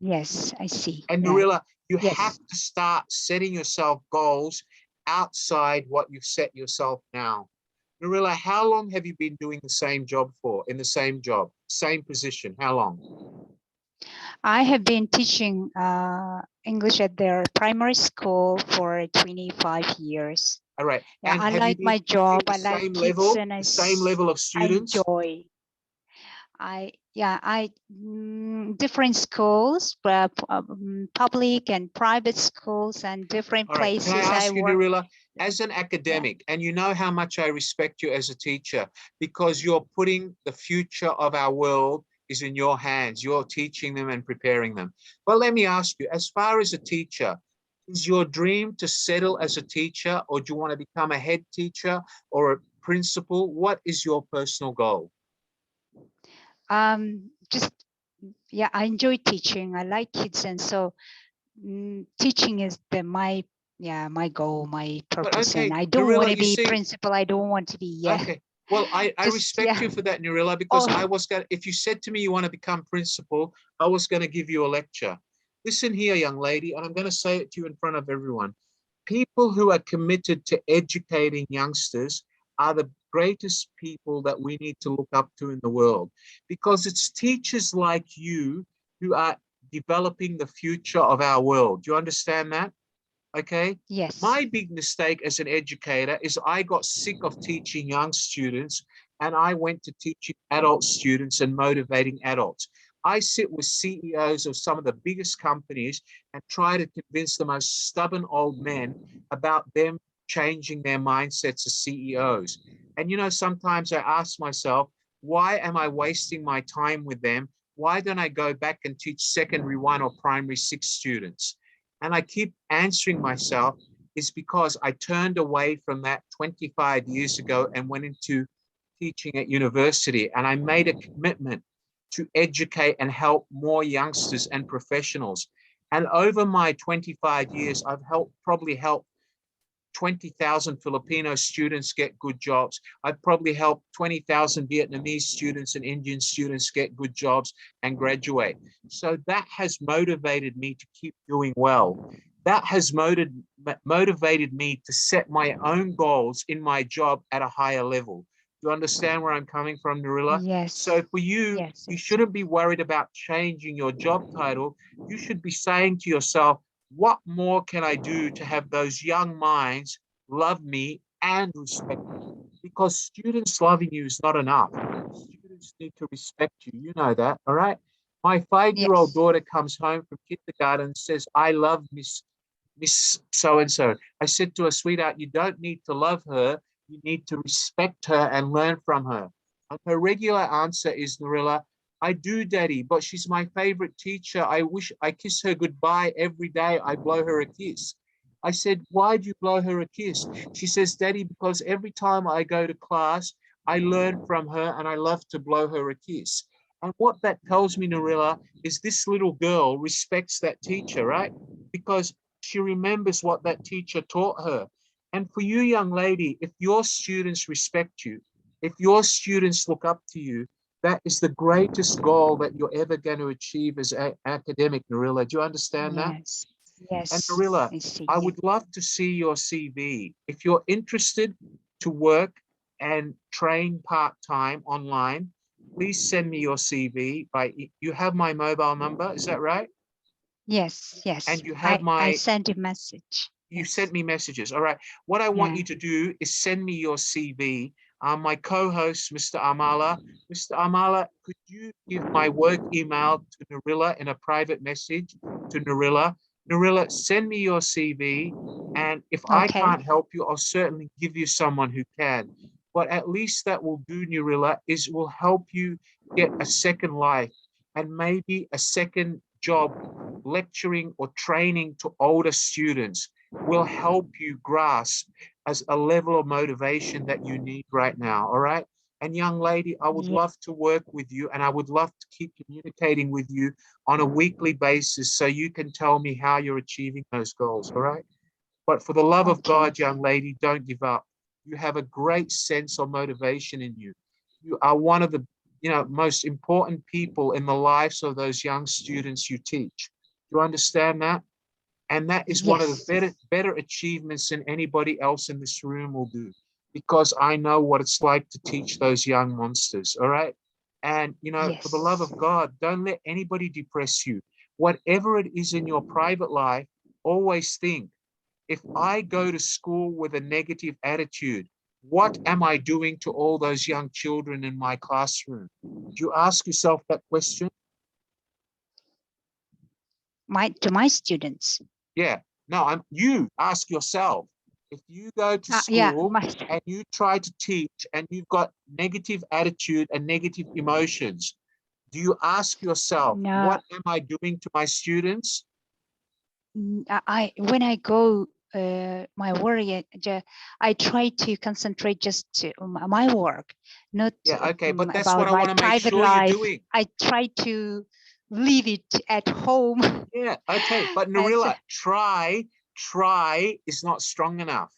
yes, I see. And Yeah. Nurilla, you Yes. have to start setting yourself goals outside what you've set yourself now. Nurilla, how long have you been doing the same job for, in the same job, same position? How long? I have been teaching English at their primary school for 25 years. All right. Yeah, And I have like you my been job. the I like same kids, level, and the same level of I students? enjoy. Different schools, but public and private schools, and different All right. Can I places I ask you, work. Nurilla, as an academic, and you know how much I respect you as a teacher, because you're putting the future of our world is in your hands. You're teaching them and preparing them. But let me ask you, as far as a teacher, is your dream to settle as a teacher, or do you want to become a head teacher or a principal? What is your personal goal? Just I enjoy teaching. I like kids, and so teaching is my goal, my But purpose. okay, And I don't want Nurilla, to you be see, principal. I don't want to be okay. Well, I just respect you for that, Nurilla, because Oh. I was going to, if you said to me you want to become principal, I was going to give you a lecture. Listen here, young lady, and I'm going to say it to you in front of everyone. People who are committed to educating youngsters are the greatest people that we need to look up to in the world, because it's teachers like you who are developing the future of our world. Do you understand that? Okay. Yes. My big mistake as an educator is I got sick of teaching young students and I went to teaching adult students and motivating adults. I sit with CEOs of some of the biggest companies and try to convince the most stubborn old men about them changing their mindsets as CEOs. And you know, sometimes I ask myself, why am I wasting my time with them? Why don't I go back and teach secondary 1 or primary 6 students? And I keep answering myself, is because I turned away from that 25 years ago and went into teaching at university. And I made a commitment to educate and help more youngsters and professionals. And over my 25 years, I've probably helped 20,000 Filipino students get good jobs. I've probably helped 20,000 Vietnamese students and Indian students get good jobs and graduate. So that has motivated me to keep doing well. That has motivated me to set my own goals in my job at a higher level. Do you understand where I'm coming from, Nurilla? Yes. So for you, Yes. you shouldn't be worried about changing your job title. You should be saying to yourself, what more can I do to have those young minds love me and respect me? Because students loving you is not enough. Students need to respect you. You know that, all right? My 5-year-old daughter comes home from kindergarten and says, I love Miss so-and-so. I said to her, sweetheart, you don't need to love her. You need to respect her and learn from her. And her regular answer is, Nurilla, I do, Daddy, but she's my favorite teacher. I wish I kiss her goodbye every day. I blow her a kiss. I said, why do you blow her a kiss? She says, Daddy, because every time I go to class, I learn from her and I love to blow her a kiss. And what that tells me, Nurilla, is this little girl respects that teacher, right? Because she remembers what that teacher taught her. And for you, young lady, if your students respect you, if your students look up to you, that is the greatest goal that you're ever going to achieve as an academic, Narilla. Do you understand that? Yes. And Yes. Narilla, I see. I Yeah. would love to see your CV. If you're interested to work and train part-time online, please send me your CV you have my mobile number, is that right? Yes. Yes. And you have I sent a message. you Yes. sent me messages. All right. What I want Yeah. you to do is send me your CV. My co-host, Mr. Amala. Mr. Amala, could you give my work email to Narilla in a private message to Narilla? Narilla, send me your CV. And if I Okay. can't help you, I'll certainly give you someone who can. What at least that will do, Narilla, is will help you get a second life and maybe a second job lecturing or training to older students will help you grasp as a level of motivation that you need right now. All right. And young lady, I would Yeah. love to work with you and I would love to keep communicating with you on a weekly basis so you can tell me how you're achieving those goals. All right. But for the love of Okay. God, young lady, don't give up. You have a great sense of motivation in you. You are one of the most important people in the lives of those young students you teach. Do you understand that? And that is one of Yes. the better achievements than anybody else in this room will do, because I know what it's like to teach those young monsters. All right. And, for the love Yes. of God, don't let anybody depress you. Whatever it is in your private life, always think, if I go to school with a negative attitude, what am I doing to all those young children in my classroom? Do you ask yourself that question? To my students. Yeah. No, you ask yourself, if you go to Yeah. school and you try to teach and you've got negative attitude and negative emotions, do you ask yourself, No. what am I doing to my students? When I go my work, I try to concentrate just on my work, not Yeah, okay, but that's about what I my want to make private sure you're life. doing. I try to leave it at home. Yeah, okay, but Narilla, try is not strong enough.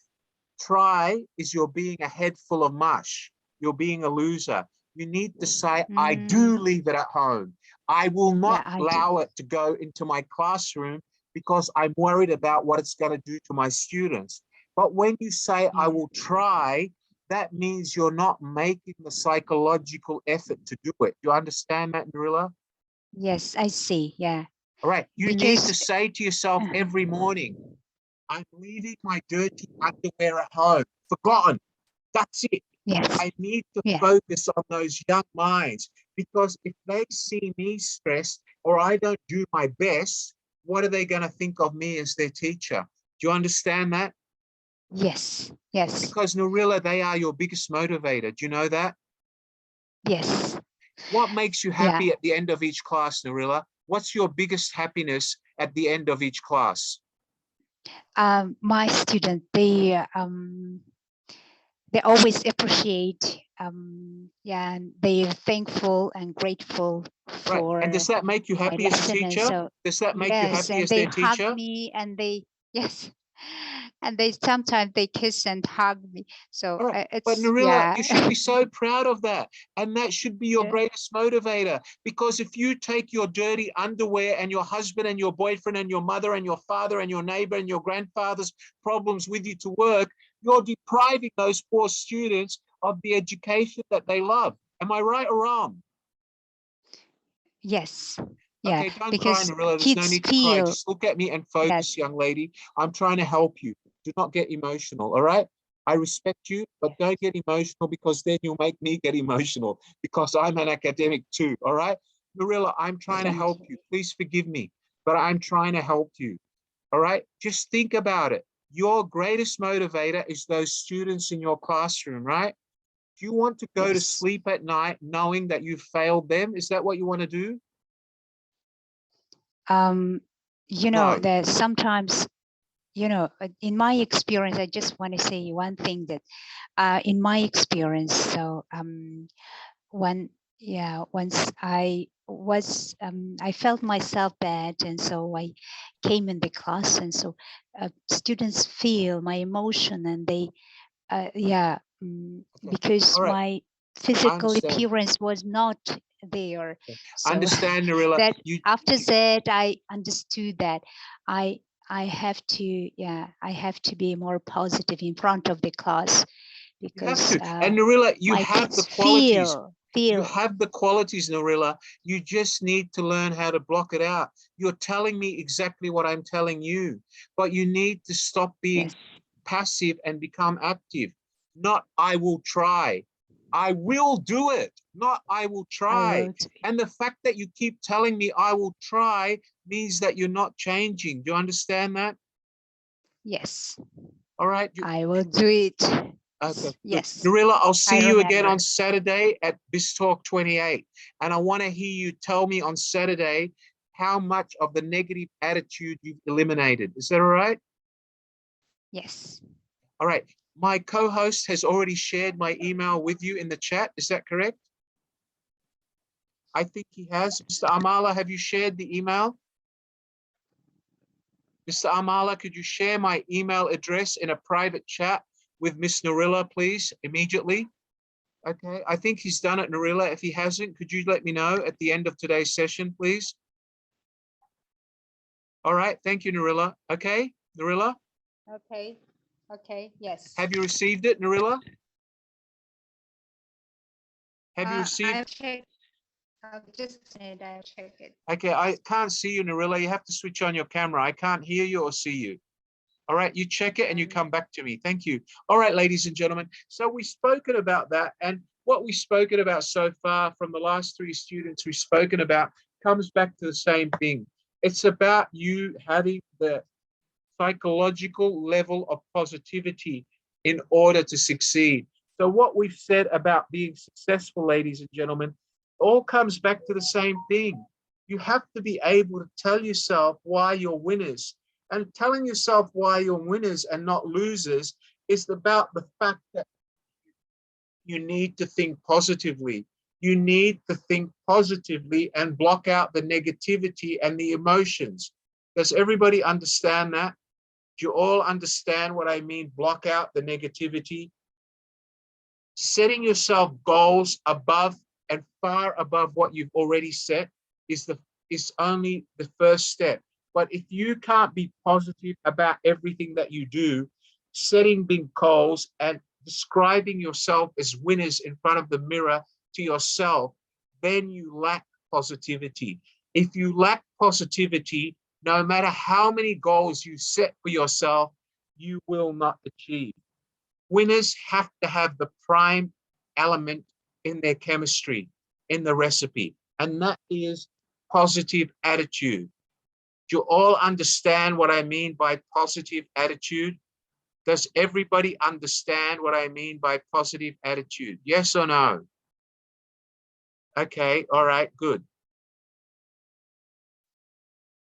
Try is you're being a head full of mush. You're being a loser. You need to say, I do leave it at home. I will not allow it to go into my classroom because I'm worried about what it's going to do to my students. But when you say, I will try, that means you're not making the psychological effort to do it. You understand that, Narilla? Yes, I see. Yeah. All right. You need to say to yourself every morning, I'm leaving my dirty underwear at home. Forgotten. That's it. Yes. I need to focus on those young minds, because if they see me stressed or I don't do my best, what are they going to think of me as their teacher? Do you understand that? Yes. Yes. Because Narilla, they are your biggest motivator. Do you know that? Yes. What makes you happy at the end of each class, Narilla? What's your biggest happiness at the end of each class? My student, they always appreciate, and they're thankful and grateful for. Right. And does that make you happy as a teacher? So, does that make you happy and as they their teacher? hug me, and they and they sometimes they kiss and hug me. So Right. it's But Narilla, you should be so proud of that. And that should be your greatest motivator. Because if you take your dirty underwear and your husband and your boyfriend and your mother and your father and your neighbor and your grandfather's problems with you to work, you're depriving those poor students of the education that they love. Am I right or wrong? Yes. Yeah. Okay, don't cry, Because Narilla. There's no kids need to cry. feel Just look at me and focus, young lady. I'm trying to help you. Do not get emotional, all right? I respect you, but don't get emotional, because then you'll make me get emotional, because I'm an academic too, all right? Narilla, I'm trying to help you. Please forgive me, but I'm trying to help you, all right? Just think about it. Your greatest motivator is those students in your classroom, right? Do you want to go to sleep at night knowing that you failed them? Is that what you want to do? that sometimes, in my experience, I just want to say one thing, that in my experience, so when yeah, once I was, I felt myself bad, and so I came in the class, and so students feel my emotion, and they, yeah, Okay. because All right. my physical understand. appearance was not there. I So understand, Narilla. that You after that, I understood that I have to, yeah, I have to be more positive in front of the class, have because to. And Narilla, you my have the kids qualities. You feel. have the qualities, Narilla. You just need to learn how to block it out. You're telling me exactly what I'm telling you, but you need to stop being Yes. passive and become active. Not I will try. I will do it, not I will I try. will do. And the fact that you keep telling me I will try means that you're not changing. Do you understand that? Yes, All right. I will do it. Okay, good. Yes, Narilla, I'll I see you again remember. on Saturday at BizTalk 28. And I want to hear you tell me on Saturday how much of the negative attitude you've eliminated. Is that all right? Yes. All right. My co-host has already shared my email with you in the chat. Is that correct? I think he has. Mr. Amala, have you shared the email? Mr. Amala, could you share my email address in a private chat with Miss Narilla, please, immediately? Okay, I think he's done it, Narilla. If he hasn't, could you let me know at the end of today's session, please? All right, thank you, Narilla. Okay, Narilla? Okay. Okay. Yes. Have you received it, Narilla? Have you received? I'll check. I'll just said I'll check it. Okay, I can't see you, Narilla. You have to switch on your camera. I can't hear you or see you. All right, you check it and you come back to me. Thank you. All right, ladies and gentlemen. So we've spoken about that, and what we've spoken about so far from the last 3 students we've spoken about comes back to the same thing. It's about you having the psychological level of positivity in order to succeed. So what we've said about being successful, ladies and gentlemen, all comes back to the same thing. You have to be able to tell yourself why you're winners. And telling yourself why you're winners and not losers is about the fact that you need to think positively. You need to think positively and block out the negativity and the emotions. Does everybody understand that? Do you all understand what I mean? Block out the negativity. Setting yourself goals above and far above what you've already set is only the first step. But if you can't be positive about everything that you do, setting big goals and describing yourself as winners in front of the mirror to yourself, then you lack positivity. If you lack positivity, no matter how many goals you set for yourself, you will not achieve. Winners have to have the prime element in their chemistry, in the recipe, and that is positive attitude. Do you all understand what I mean by positive attitude? Does everybody understand what I mean by positive attitude? Yes or no? Okay, all right, good.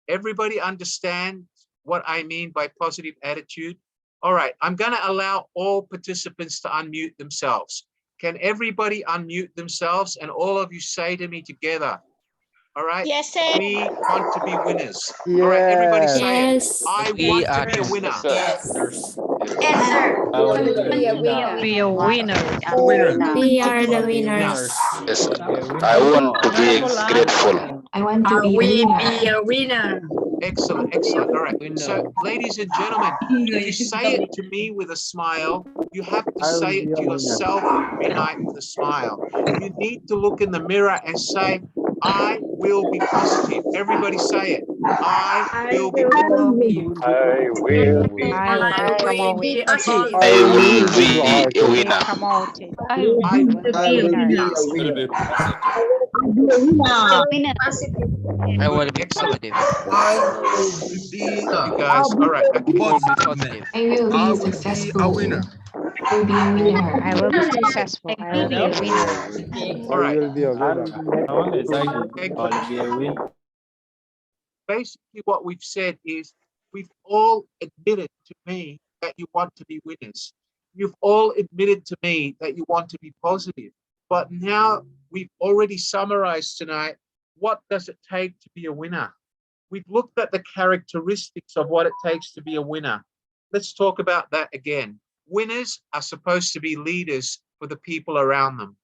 Everybody understand what I mean by positive attitude? All right, I'm going to allow all participants to unmute themselves. Can everybody unmute themselves and all of you say to me together? All right. Yes, sir. We want to be winners. All right, everybody say it. I want to be a winner. Yes. Yes, sir. I want to Be a be winner. Be a winner. We are the winners. Yes, I want to be grateful. I want to be a winner. A winner. Excellent, excellent. All right. So, ladies and gentlemen, if you say it to me with a smile, you have to say it to yourself every night with a smile. You need to look in the mirror and say, I will be positive. Everybody say it. I will be positive. I will be. I will be positive. I will be a Be winner. promoted. I Will be a winner. will be positive. I will be excellent. positive. I will be You guys. All right. Okay. positive man. I will I be will be a successful. winner. I will be a winner. I will be successful. I will be a winner. All right. I want to say Thank I you. want to be a winner. Basically what we've said is we've all admitted to me that you want to be winners. You've all admitted to me that you want to be positive. But now we've already summarized tonight, what does it take to be a winner? We've looked at the characteristics of what it takes to be a winner. Let's talk about that again. Winners are supposed to be leaders for the people around them.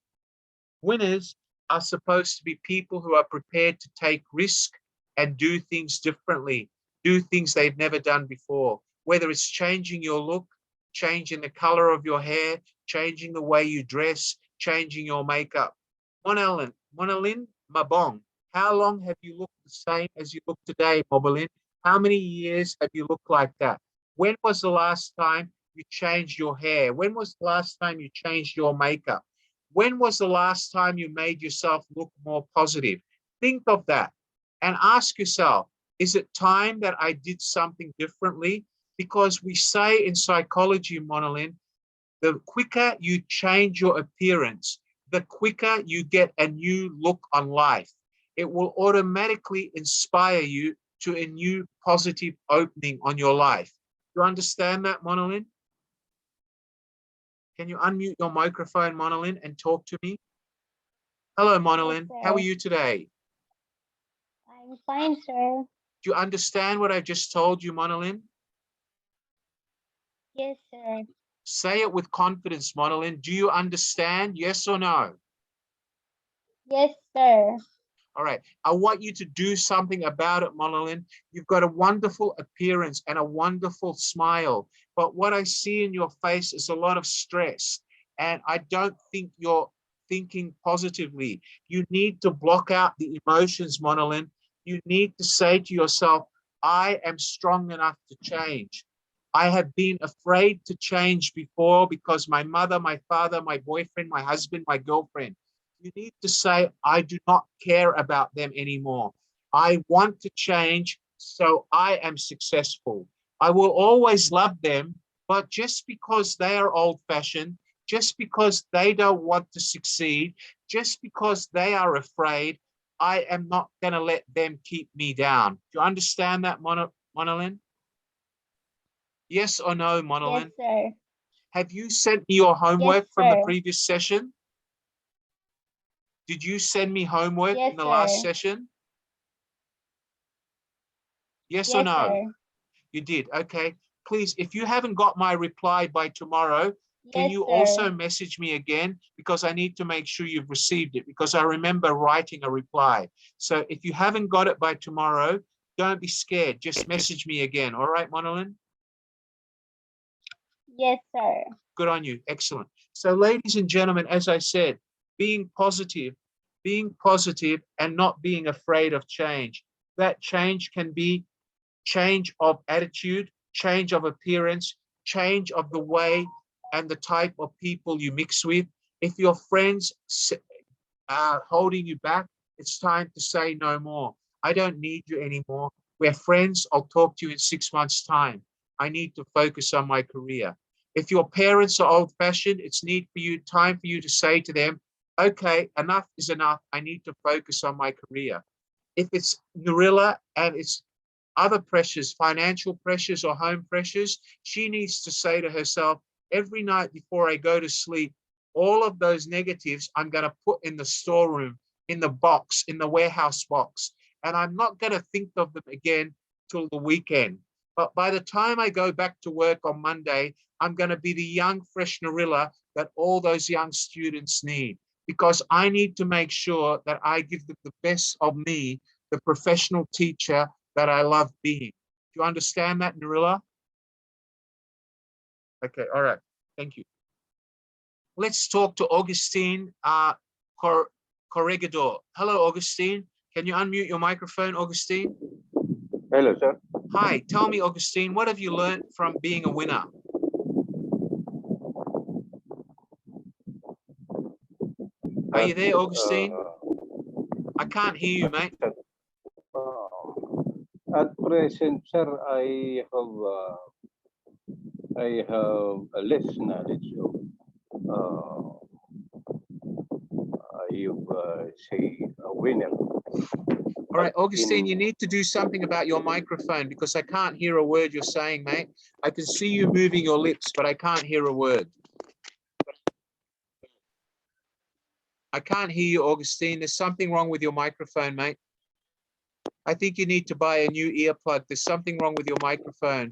Winners are supposed to be people who are prepared to take risk and do things differently, do things they've never done before, whether it's changing your look, changing the color of your hair, changing the way you dress, changing your makeup. Monalyn Mabong, how long have you looked the same as you look today, Mobalin? How many years have you looked like that? When was the last time you changed your hair? When was the last time you changed your makeup? When was the last time you made yourself look more positive? Think of that and ask yourself, is it time that I did something differently? Because we say in psychology, Monalyn, the quicker you change your appearance, the quicker you get a new look on life. It will automatically inspire you to a new positive opening on your life. You understand that, Monalyn? Can you unmute your microphone, Monalyn, and talk to me? Hello, Monalyn. Yes, how are sir. you today? I'm fine, sir. Do you understand what I just told you, Monalyn? Yes, sir. Say it with confidence, Monalyn. Do you understand? Yes or no? Yes, sir. All right. I want you to do something about it, Monalyn. You've got a wonderful appearance and a wonderful smile. But what I see in your face is a lot of stress. And I don't think you're thinking positively. You need to block out the emotions, Monalyn. You need to say to yourself, I am strong enough to change. I have been afraid to change before because my mother, my father, my boyfriend, my husband, my girlfriend. You need to say, I do not care about them anymore. I want to change, so I am successful. I will always love them, but just because they are old-fashioned, just because they don't want to succeed, just because they are afraid, I am not going to let them keep me down. Do you understand that, Monalyn? Yes or no, Monalyn? Yes, sir. Have you sent me your homework Yes, from the sir. previous session? Did you send me homework Yes, in the last sir. session? Yes or Yes, no? sir. You did. Okay. Please, if you haven't got my reply by tomorrow, can Yes, you sir. also message me again? Because I need to make sure you've received it, because I remember writing a reply. So if you haven't got it by tomorrow, don't be scared. Just message me again. All right, Monalyn? Yes, sir. Good on you. Excellent. So ladies and gentlemen, as I said, being positive and not being afraid of change. That change can be change of attitude, change of appearance, change of the way and the type of people you mix with. If your friends are holding you back, it's time to say no more. I don't need you anymore. We're friends. I'll talk to you in 6 months' time. I need to focus on my career. If your parents are old-fashioned, it's time for you to say to them, okay, enough is enough. I need to focus on my career. If it's Narilla and it's other pressures, financial pressures or home pressures, she needs to say to herself, every night before I go to sleep, all of those negatives I'm going to put in the storeroom, in the box, in the warehouse box. And I'm not going to think of them again till the weekend. But by the time I go back to work on Monday, I'm going to be the young, fresh Narilla that all those young students need, because I need to make sure that I give them the best of me, the professional teacher that I love being. Do you understand that, Narilla? Okay, all right. Thank you. Let's talk to Augustine Corregidor. Hello, Augustine. Can you unmute your microphone, Augustine? Hello, sir. Hi, tell me, Augustine, what have you learned from being a winner? Are you there, Augustine? I can't hear you, mate. At present, sir, I have a less knowledge of you say a winner. All right, Augustine, you need to do something about your microphone, because I can't hear a word you're saying, mate. I can see you moving your lips, but I can't hear a word. I can't hear you, Augustine. There's something wrong with your microphone, mate. I think you need to buy a new earplug. There's something wrong with your microphone.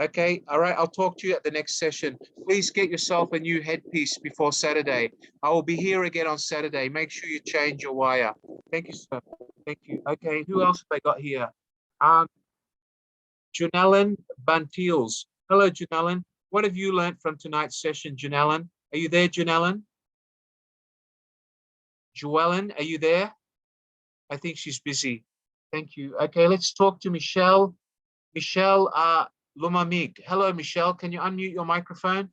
Okay, all right, I'll talk to you at the next session. Please get yourself a new headpiece before Saturday. I will be here again on Saturday. Make sure you change your wire. Thank you, sir. Thank you. Okay, who else have I got here? Janellen Bantiels. Hello, Janellen. What have you learned from tonight's session, Janellen? Are you there, Janellen? Joellen, are you there? I think she's busy. Thank you. Okay, let's talk to Michelle. Michelle Lumamig. Hello, Michelle. Can you unmute your microphone?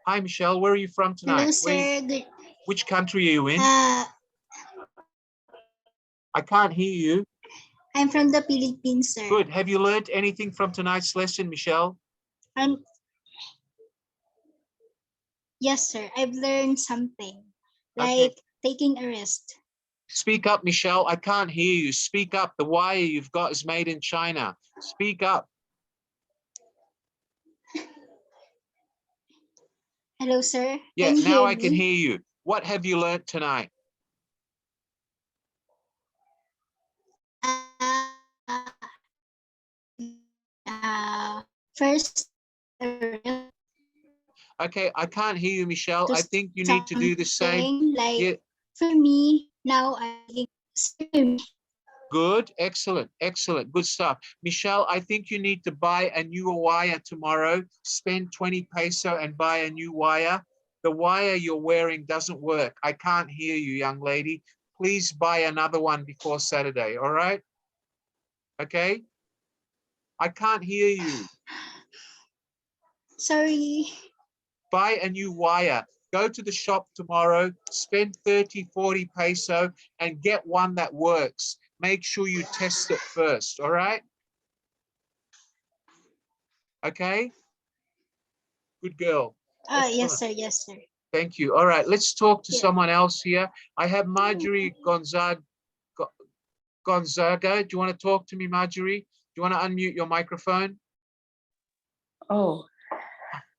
Hi, Michelle. Where are you from tonight? Hello, sir. Which country are you in? I can't hear you. I'm from the Philippines, sir. Good. Have you learned anything from tonight's lesson, Michelle? Yes, sir. I've learned something, like taking a rest. Speak up, Michelle. I can't hear you. Speak up. The wire you've got is made in China. Speak up. Hello, sir. Yeah, Can you now hear I can me? hear you. What have you learned tonight? First, okay, I can't hear you, Michelle. I think you need to do the same. Like, yeah. for me, now I'm Good, excellent, excellent, good stuff. Michelle, I think you need to buy a new wire tomorrow. Spend 20 peso and buy a new wire. The wire you're wearing doesn't work. I can't hear you, young lady. Please buy another one before Saturday, all right? Okay? I can't hear you. Sorry. Buy a new wire. Go to the shop tomorrow, spend 30, 40 peso and get one that works. Make sure you test it first, all right? Okay? Good girl. Yes, sir. Yes, sir. Thank you. All right, let's talk to Yeah. someone else here. I have Marjorie Gonzaga. Do you want to talk to me, Marjorie? Do you want to unmute your microphone? Oh,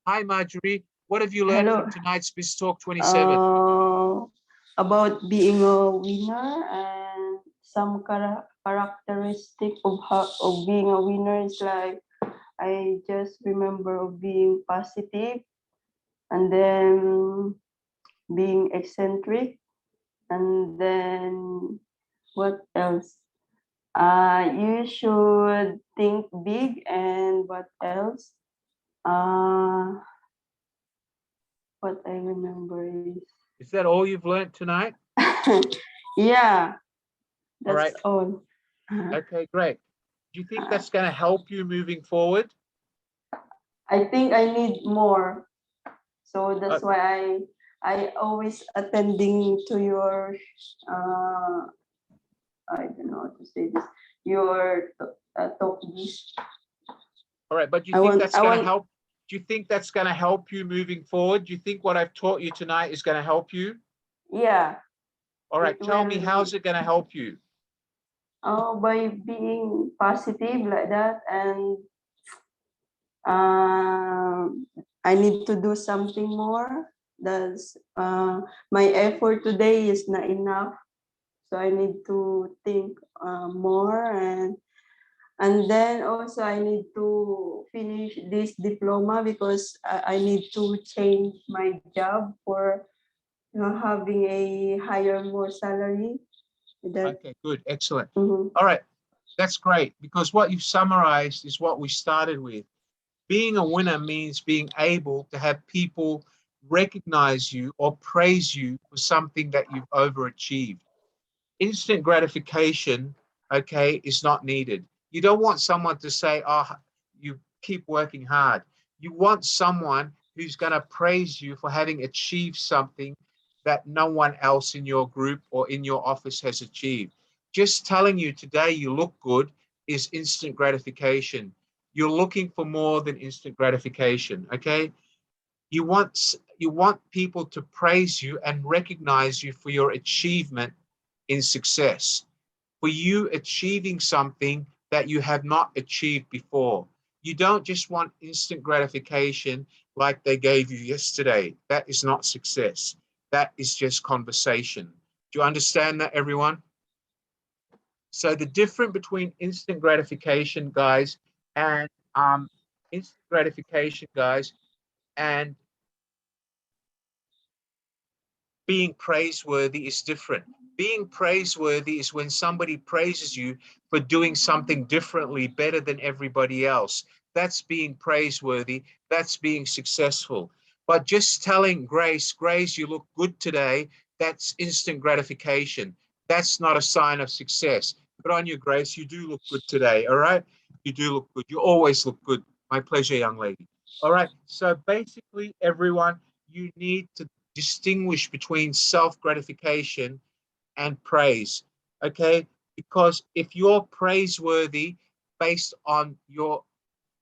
Hi, Marjorie. What have you learned hello. from tonight's BizTalk 27? About being a winner and some characteristic of being a winner is like I just remember of being positive and then being eccentric and then what else? You should think big and what else? What I remember Is that all you've learned tonight? yeah, All right. that's all. Okay, great. Do you think that's going to help you moving forward? I think I need more. So that's why I always attending to your I don't know how to say this, your talkies. All right, but do you think that's going to help? Do you think that's going to help you moving forward? Do you think what I've taught you tonight is going to help you? Yeah. All right, tell me, how's it going to help you? Oh, by being positive like that, and I need to do something more. That's my effort today is not enough, so I need to think more, and then also I need to finish this diploma because I need to change my job for having a higher, more salary. Okay, good, excellent. All right, that's great, because what you've summarized is what we started with. Being a winner means being able to have people recognize you or praise you for something that you've overachieved. Instant gratification, okay, is not needed. You don't want someone to say, oh, you keep working hard. You want someone who's going to praise you for having achieved something that no one else in your group or in your office has achieved. Just telling you today you look good is instant gratification. You're looking for more than instant gratification, okay? You want people to praise you and recognize you for your achievement in success, for you achieving something that you have not achieved before. You don't just want instant gratification like they gave you yesterday. That is not success. that is just conversation. Do you understand that, everyone? So the difference between instant gratification, guys, and being praiseworthy is different. Being praiseworthy is when somebody praises you for doing something differently, better than everybody else. That's being praiseworthy. That's being successful. But just telling Grace, Grace, you look good today, that's instant gratification. That's not a sign of success. Good on you, Grace. You do look good today, all right? You do look good. You always look good. My pleasure, young lady. All right. So basically, everyone, you need to distinguish between self-gratification and praise, okay? Because if you're praiseworthy based on your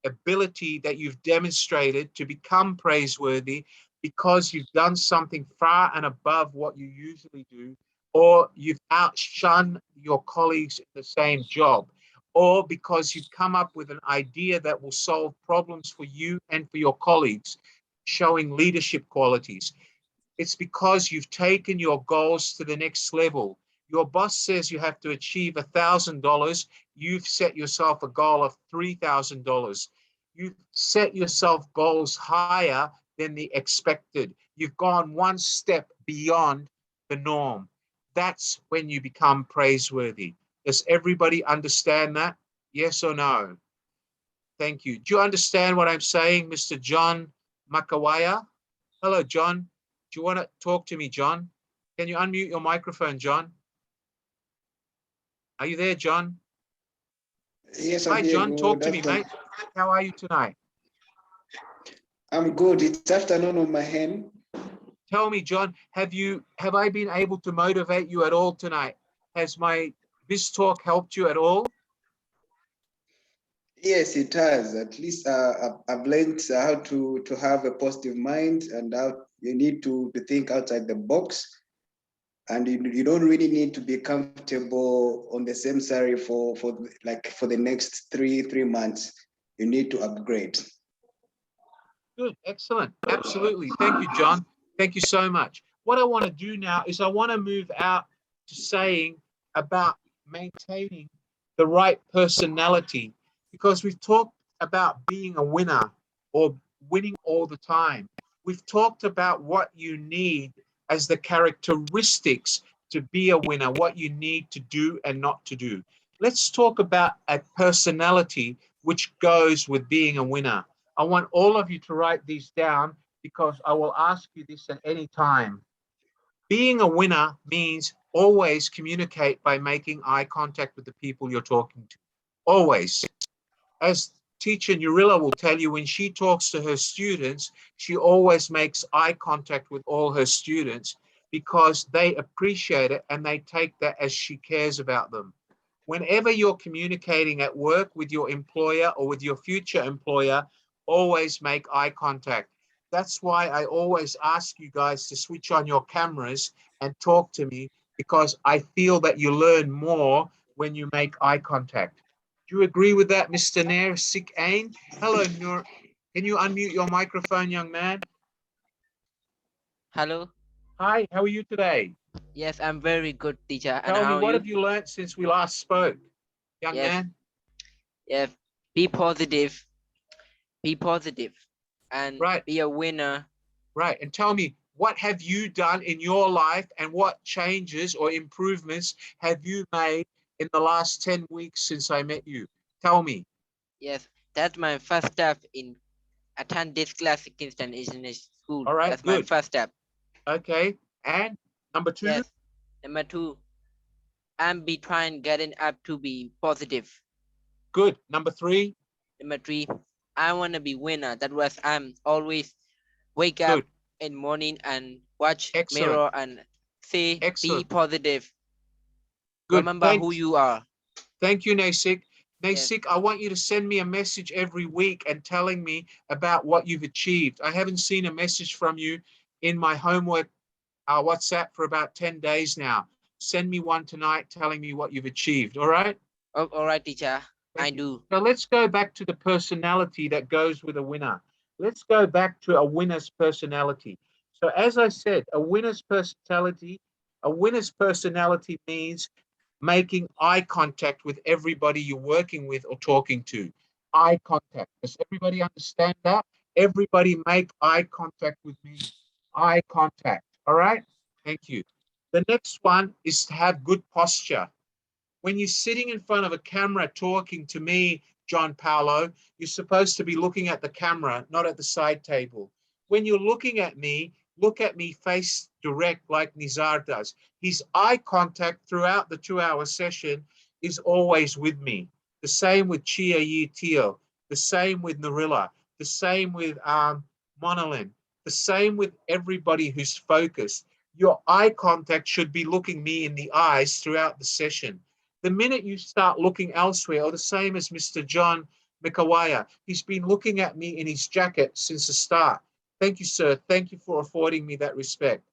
ability that you've demonstrated to become praiseworthy because you've done something far and above what you usually do, or you've outshone your colleagues in the same job, or because you've come up with an idea that will solve problems for you and for your colleagues, showing leadership qualities. It's because you've taken your goals to the next level. Your boss says you have to achieve $1,000. You've set yourself a goal of $3,000. You've set yourself goals higher than the expected. You've gone one step beyond the norm. That's when you become praiseworthy. Does everybody understand that? Yes or no? Thank you. Do you understand what I'm saying, Mr. John Makawaya? Hello, John. Do you want to talk to me, John? Can you unmute your microphone, John? Are you there, John? Yes, I'm Hi, here. John. Talk Good to me, afternoon. mate. How are you tonight? I'm good. It's afternoon on my hand. Tell me, John, have I been able to motivate you at all tonight? Has my BizTalk helped you at all? Yes, it has. At least I've learned how to have a positive mind and how you need to think outside the box. And you don't really need to be comfortable on the same salary for the next three months. You need to upgrade. Good, excellent, absolutely. Thank you, John. Thank you so much. What I want to do now is I want to move out to saying about maintaining the right personality, because we've talked about being a winner or winning all the time. We've talked about what you need as the characteristics to be a winner, what you need to do and not to do. Let's talk about a personality which goes with being a winner. I want all of you to write these down because I will ask you this at any time. Being a winner means always communicate by making eye contact with the people you're talking to. Always. As teacher Nurilla will tell you, when she talks to her students, she always makes eye contact with all her students because they appreciate it and they take that as she cares about them. Whenever you're communicating at work with your employer or with your future employer, always make eye contact. That's why I always ask you guys to switch on your cameras and talk to me, because I feel that you learn more when you make eye contact. Do you agree with that, Mr. Nair Sik Ain? Hello, Nur. Can you unmute your microphone, young man? Hello. Hi, how are you today? Yes, I'm very good, teacher. And Tell me, how are what you? have you learned since we last spoke, young Yes. man? Yes. Be positive. Be positive. And right. Be a winner. Right. And tell me, what have you done in your life and what changes or improvements have you made in the last 10 weeks since I met you? Tell me. Yes, that's my first step in attend this class in Kingston International School. All right, that's good. my first step. Okay. And number two? Yes. Number two, I'm be trying getting up to be positive. Good. Number three? Number three, I want to be winner. That was I'm always wake up in morning and watch mirror and say be positive. Good. Remember who you are. Thank you, Nasik. Yes. Nasik, I want you to send me a message every week and telling me about what you've achieved. I haven't seen a message from you in my homework WhatsApp for about 10 days now. Send me one tonight telling me what you've achieved. All right? Oh, all right, teacher. I do. So let's go back to the personality that goes with a winner. Let's go back to a winner's personality. So as I said, a winner's personality means making eye contact with everybody you're working with or talking to. Eye contact. Does everybody understand that? Everybody make eye contact with me. Eye contact. All right? Thank you. The next one is to have good posture. When you're sitting in front of a camera talking to me, John Paolo, you're supposed to be looking at the camera, not at the side table. When you're looking at me, look at me face direct like Nizar does. His eye contact throughout the 2-hour session is always with me. The same with Chia Yi Teo, the same with Narilla, the same with Monolin, the same with everybody who's focused. Your eye contact should be looking me in the eyes throughout the session. The minute you start looking elsewhere, or the same as Mr. John Mikawaya, he's been looking at me in his jacket since the start. Thank you, sir. Thank you for affording me that respect.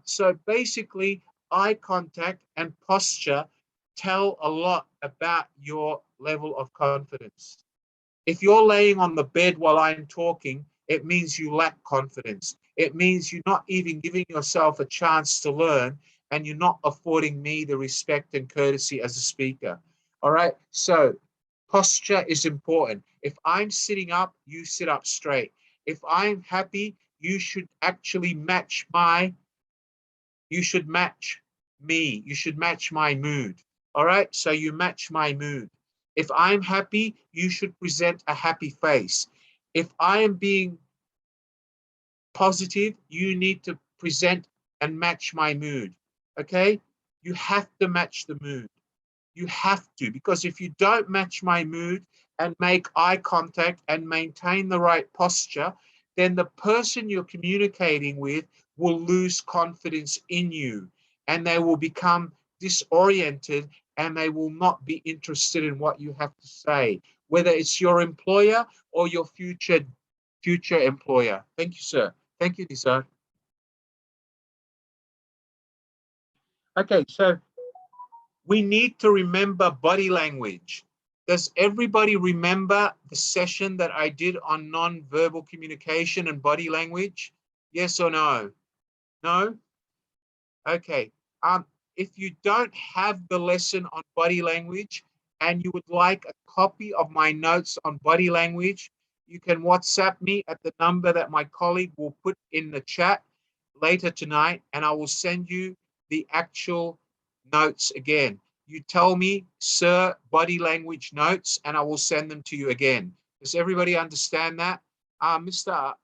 So basically, eye contact and posture tell a lot about your level of confidence. If you're laying on the bed while I'm talking, it means you lack confidence. It means you're not even giving yourself a chance to learn, and you're not affording me the respect and courtesy as a speaker. All right, so posture is important. If I'm sitting up, you sit up straight. If I'm happy, you should actually match me. You should match my mood. All right, so you match my mood. If I'm happy, you should present a happy face. If I am being positive, you need to present and match my mood. Okay? You have to match the mood. You have to, because if you don't match my mood and make eye contact and maintain the right posture, then the person you're communicating with will lose confidence in you, and they will become disoriented, and they will not be interested in what you have to say, whether it's your employer or your future employer. Thank you, sir. Thank you, Nisar. Okay, so we need to remember body language. Does everybody remember the session that I did on non-verbal communication and body language? Yes or no? No? Okay. If you don't have the lesson on body language and you would like a copy of my notes on body language, you can WhatsApp me at the number that my colleague will put in the chat later tonight, and I will send you the actual notes again. You tell me, sir, body language notes, and I will send them to you again. Does everybody understand that? Mr.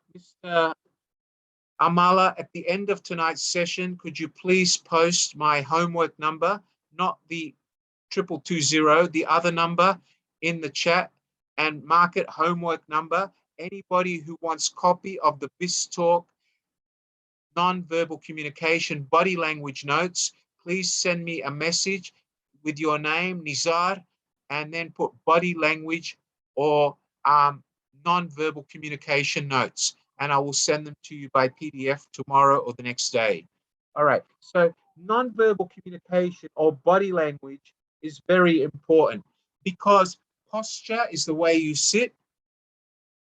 Amala, at the end of tonight's session, could you please post my homework number, not the 2220, the other number in the chat, and mark it homework number. Anybody who wants copy of the BizTalk non-verbal communication body language notes, please send me a message with your name, Nizar, and then put body language or non-verbal communication notes, and I will send them to you by PDF tomorrow or the next day. All right, so non-verbal communication or body language is very important because posture is the way you sit.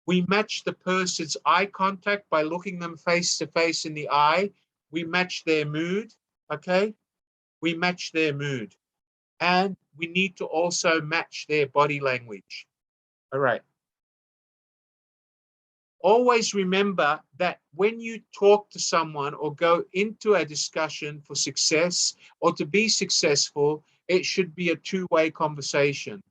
We match the person's eye contact by looking them face to face in the eye. We match their mood, okay? We match their mood. And we need to also match their body language. All right. Always remember that when you talk to someone or go into a discussion for success or to be successful, it should be a two-way conversation.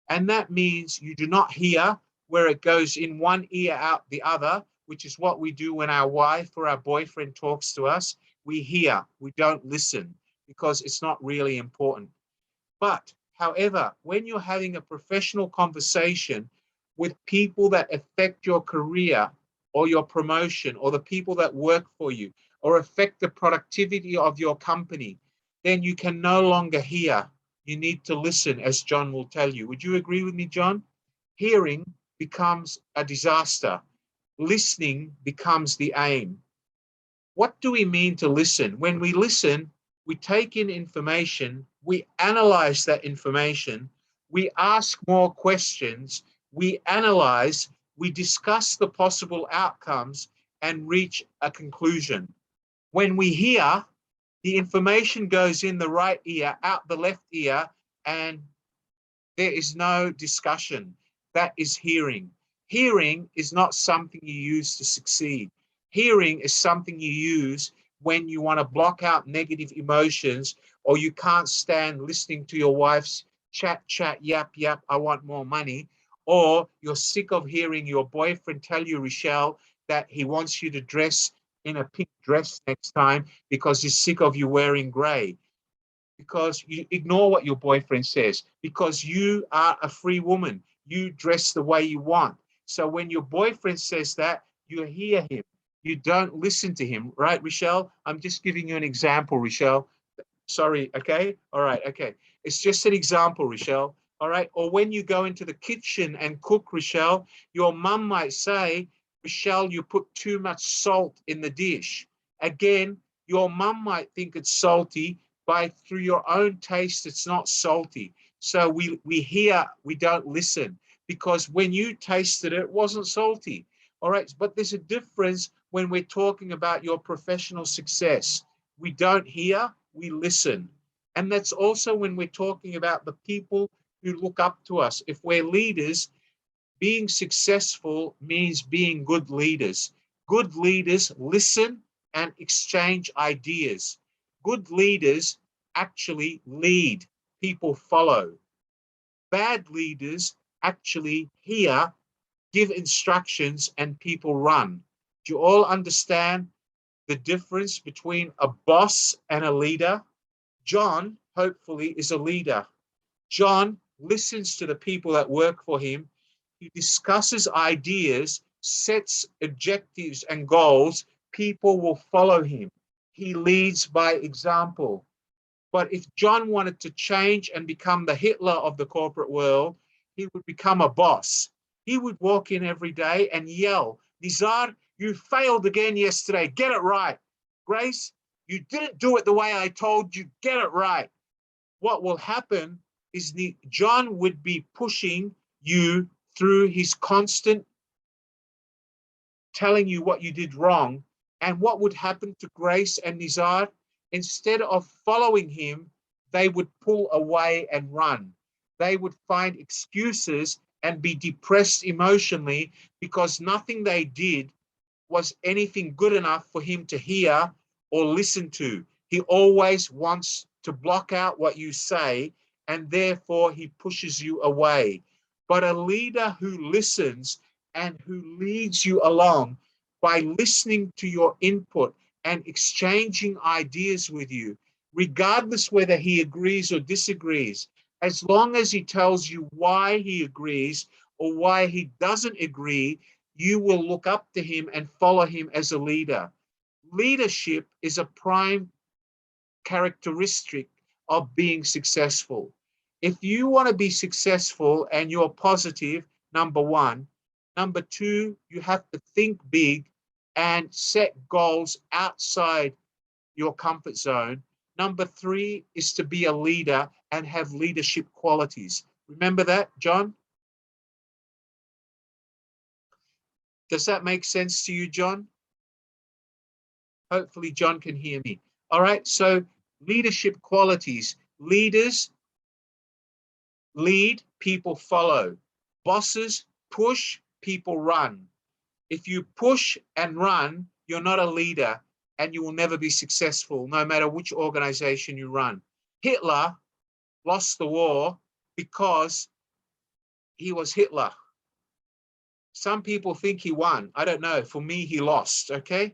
And that means you do not hear where it goes in one ear out the other, which is what we do when our wife or our boyfriend talks to us. We hear, we don't listen because it's not really important. But however, when you're having a professional conversation with people that affect your career or your promotion or the people that work for you or affect the productivity of your company, then you can no longer hear. You need to listen, as John will tell you. Would you agree with me, John? Hearing becomes a disaster. Listening becomes the aim. What do we mean to listen? When we listen, we take in information, we analyze that information, we ask more questions, we analyze, we discuss the possible outcomes, and reach a conclusion. When we hear, the information goes in the right ear, out the left ear, and there is no discussion. That is hearing. Hearing is not something you use to succeed. Hearing is something you use when you want to block out negative emotions, or you can't stand listening to your wife's chat, yap, I want more money, or you're sick of hearing your boyfriend tell you, Rochelle, that he wants you to dress in a pink dress next time because he's sick of you wearing gray. Because you ignore what your boyfriend says, because you are a free woman. You dress the way you want. So when your boyfriend says that, you hear him. You don't listen to him, right, Rochelle? I'm just giving you an example, Rochelle. Sorry, okay? All right, okay. It's just an example, Rochelle. All right, or when you go into the kitchen and cook, Rochelle, your mum might say, Rochelle, you put too much salt in the dish. Again, your mum might think it's salty, but through your own taste, it's not salty. So we hear, we don't listen, because when you tasted it, it wasn't salty. All right, but there's a difference when we're talking about your professional success. We don't hear, we listen. And that's also when we're talking about the people who look up to us. If we're leaders, being successful means being good leaders. Good leaders listen and exchange ideas. Good leaders actually lead, people follow. Bad leaders actually hear, give instructions, and people run. Do you all understand the difference between a boss and a leader? John, hopefully, is a leader. John listens to the people that work for him. He discusses ideas, sets objectives and goals. People will follow him. He leads by example. But if John wanted to change and become the Hitler of the corporate world, he would become a boss. He would walk in every day and yell, Nizar, you failed again yesterday. Get it right. Grace, you didn't do it the way I told you. Get it right. What will happen is John would be pushing you through his constant telling you what you did wrong. And what would happen to Grace and Nizar? Instead of following him, they would pull away and run. They would find excuses and be depressed emotionally because nothing they did was anything good enough for him to hear or listen to. He always wants to block out what you say, and therefore he pushes you away. But a leader who listens and who leads you along by listening to your input and exchanging ideas with you, regardless whether he agrees or disagrees, as long as he tells you why he agrees or why he doesn't agree, you will look up to him and follow him as a leader. Leadership is a prime characteristic of being successful. If you want to be successful and you're positive, number one. Number two, you have to think big and set goals outside your comfort zone. Number three is to be a leader and have leadership qualities. Remember that, John? Does that make sense to you, John? Hopefully John can hear me. All right, so leadership qualities. Leaders lead, people follow. Bosses push, people run. If you push and run, you're not a leader and you will never be successful, no matter which organization you run. Hitler lost the war because he was Hitler. Some people think he won. I don't know. For me, he lost, okay?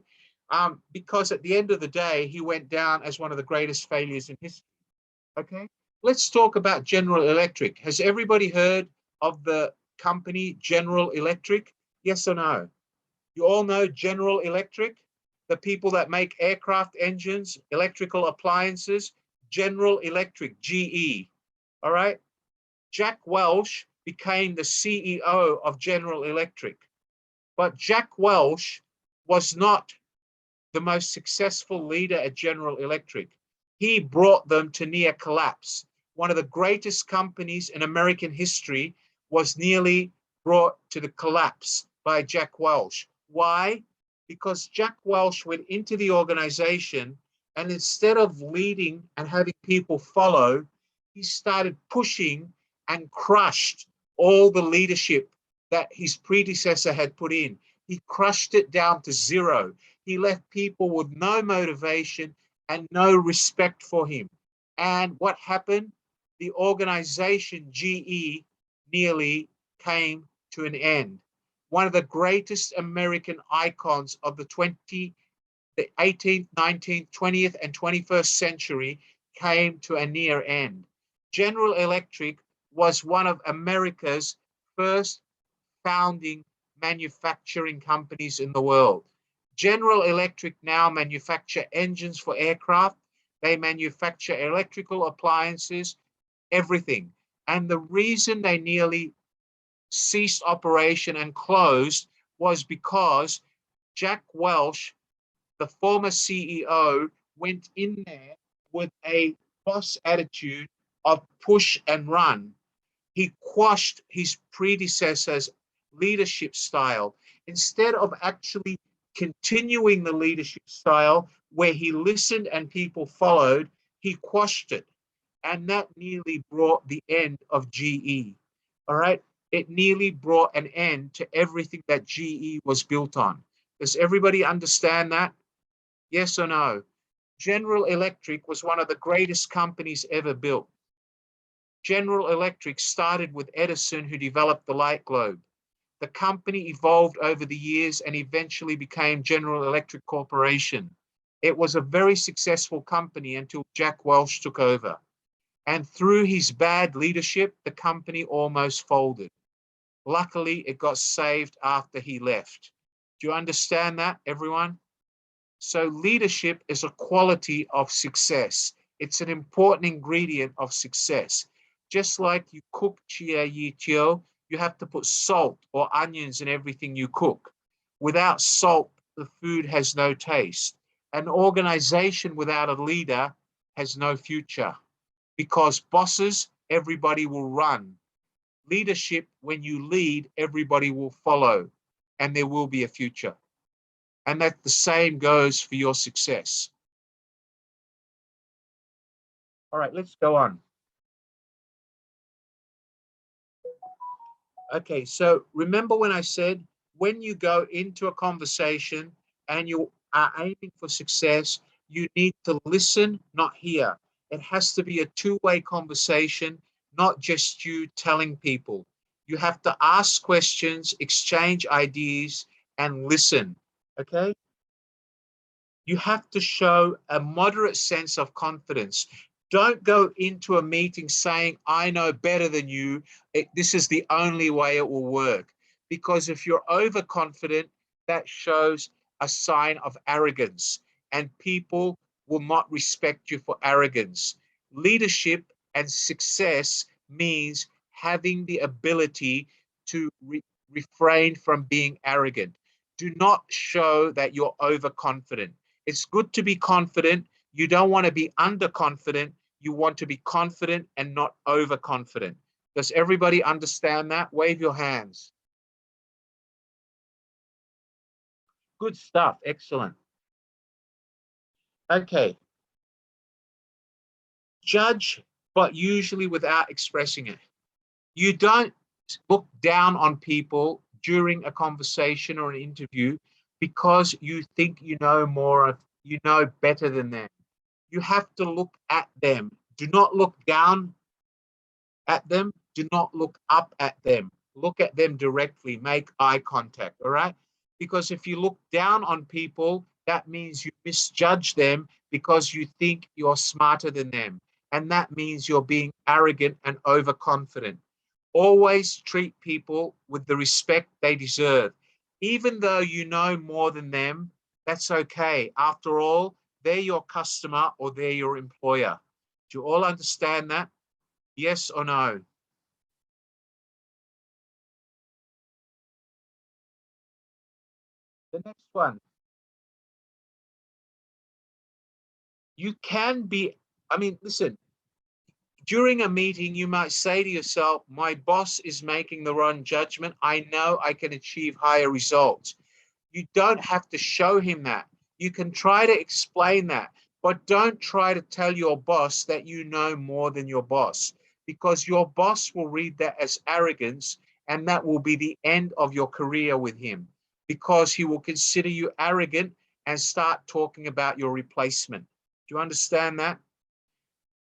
Because at the end of the day, he went down as one of the greatest failures in history, okay? Let's talk about General Electric. Has everybody heard of the company General Electric? Yes or no? You all know General Electric, the people that make aircraft engines, electrical appliances, General Electric, GE, all right? Jack Welch became the CEO of General Electric, but Jack Welch was not the most successful leader at General Electric. He brought them to near collapse. One of the greatest companies in American history was nearly brought to the collapse by Jack Welch. Why? because Jack Welch went into the organization, and instead of leading and having people follow, he started pushing and crushed all the leadership that his predecessor had put in. He crushed it down to zero. He left people with no motivation and no respect for him. And what happened? The organization GE nearly came to an end. One of the greatest American icons of the 18th, 19th, 20th, and 21st century came to a near end. General Electric was one of America's first founding manufacturing companies in the world. General Electric now manufacture engines for aircraft. They manufacture electrical appliances, everything. And the reason they nearly ceased operation and closed was because Jack Welch, the former CEO, went in there with a boss attitude of push and run. He quashed his predecessor's leadership style. Instead of actually continuing the leadership style where he listened and people followed, he quashed it. And that nearly brought the end of GE. All right? It nearly brought an end to everything that GE was built on. Does everybody understand that? Yes or no? General Electric was one of the greatest companies ever built. General Electric started with Edison, who developed the light globe. The company evolved over the years and eventually became General Electric Corporation. It was a very successful company until Jack Welch took over. And through his bad leadership, the company almost folded. Luckily, it got saved after he left. Do you understand that, everyone? So leadership is a quality of success. It's an important ingredient of success. Just like you cook chia yi tio, you have to put salt or onions in everything you cook. Without salt, the food has no taste. An organization without a leader has no future, because bosses, everybody will run. Leadership, when you lead, everybody will follow, and there will be a future. And that the same goes for your success. All right, let's go on. Okay, so remember when I said, when you go into a conversation and you are aiming for success, you need to listen, not hear. It has to be a two-way conversation, not just you telling people. You have to ask questions, exchange ideas, and listen, okay? You have to show a moderate sense of confidence. Don't go into a meeting saying, I know better than you. This is the only way it will work. Because if you're overconfident, that shows a sign of arrogance, and people will not respect you for arrogance. Leadership and success means having the ability to refrain from being arrogant. Do not show that you're overconfident. It's good to be confident. You don't want to be underconfident. You want to be confident and not overconfident. Does everybody understand that? Wave your hands. Good stuff. Excellent. Okay. Judge, but usually without expressing it. You don't look down on people during a conversation or an interview because you think you know more, you know better than them. You have to look at them. Do not look down at them. Do not look up at them. Look at them directly. Make eye contact, all right? Because if you look down on people, that means you misjudge them because you think you're smarter than them. And that means you're being arrogant and overconfident. Always treat people with the respect they deserve. Even though you know more than them, that's okay. After all, they're your customer or they're your employer. Do you all understand that? Yes or no? The next one. You can be, listen, during a meeting, you might say to yourself, my boss is making the wrong judgment. I know I can achieve higher results. You don't have to show him that. You can try to explain that, but don't try to tell your boss that you know more than your boss, because your boss will read that as arrogance, and that will be the end of your career with him, because he will consider you arrogant and start talking about your replacement. Do you understand that?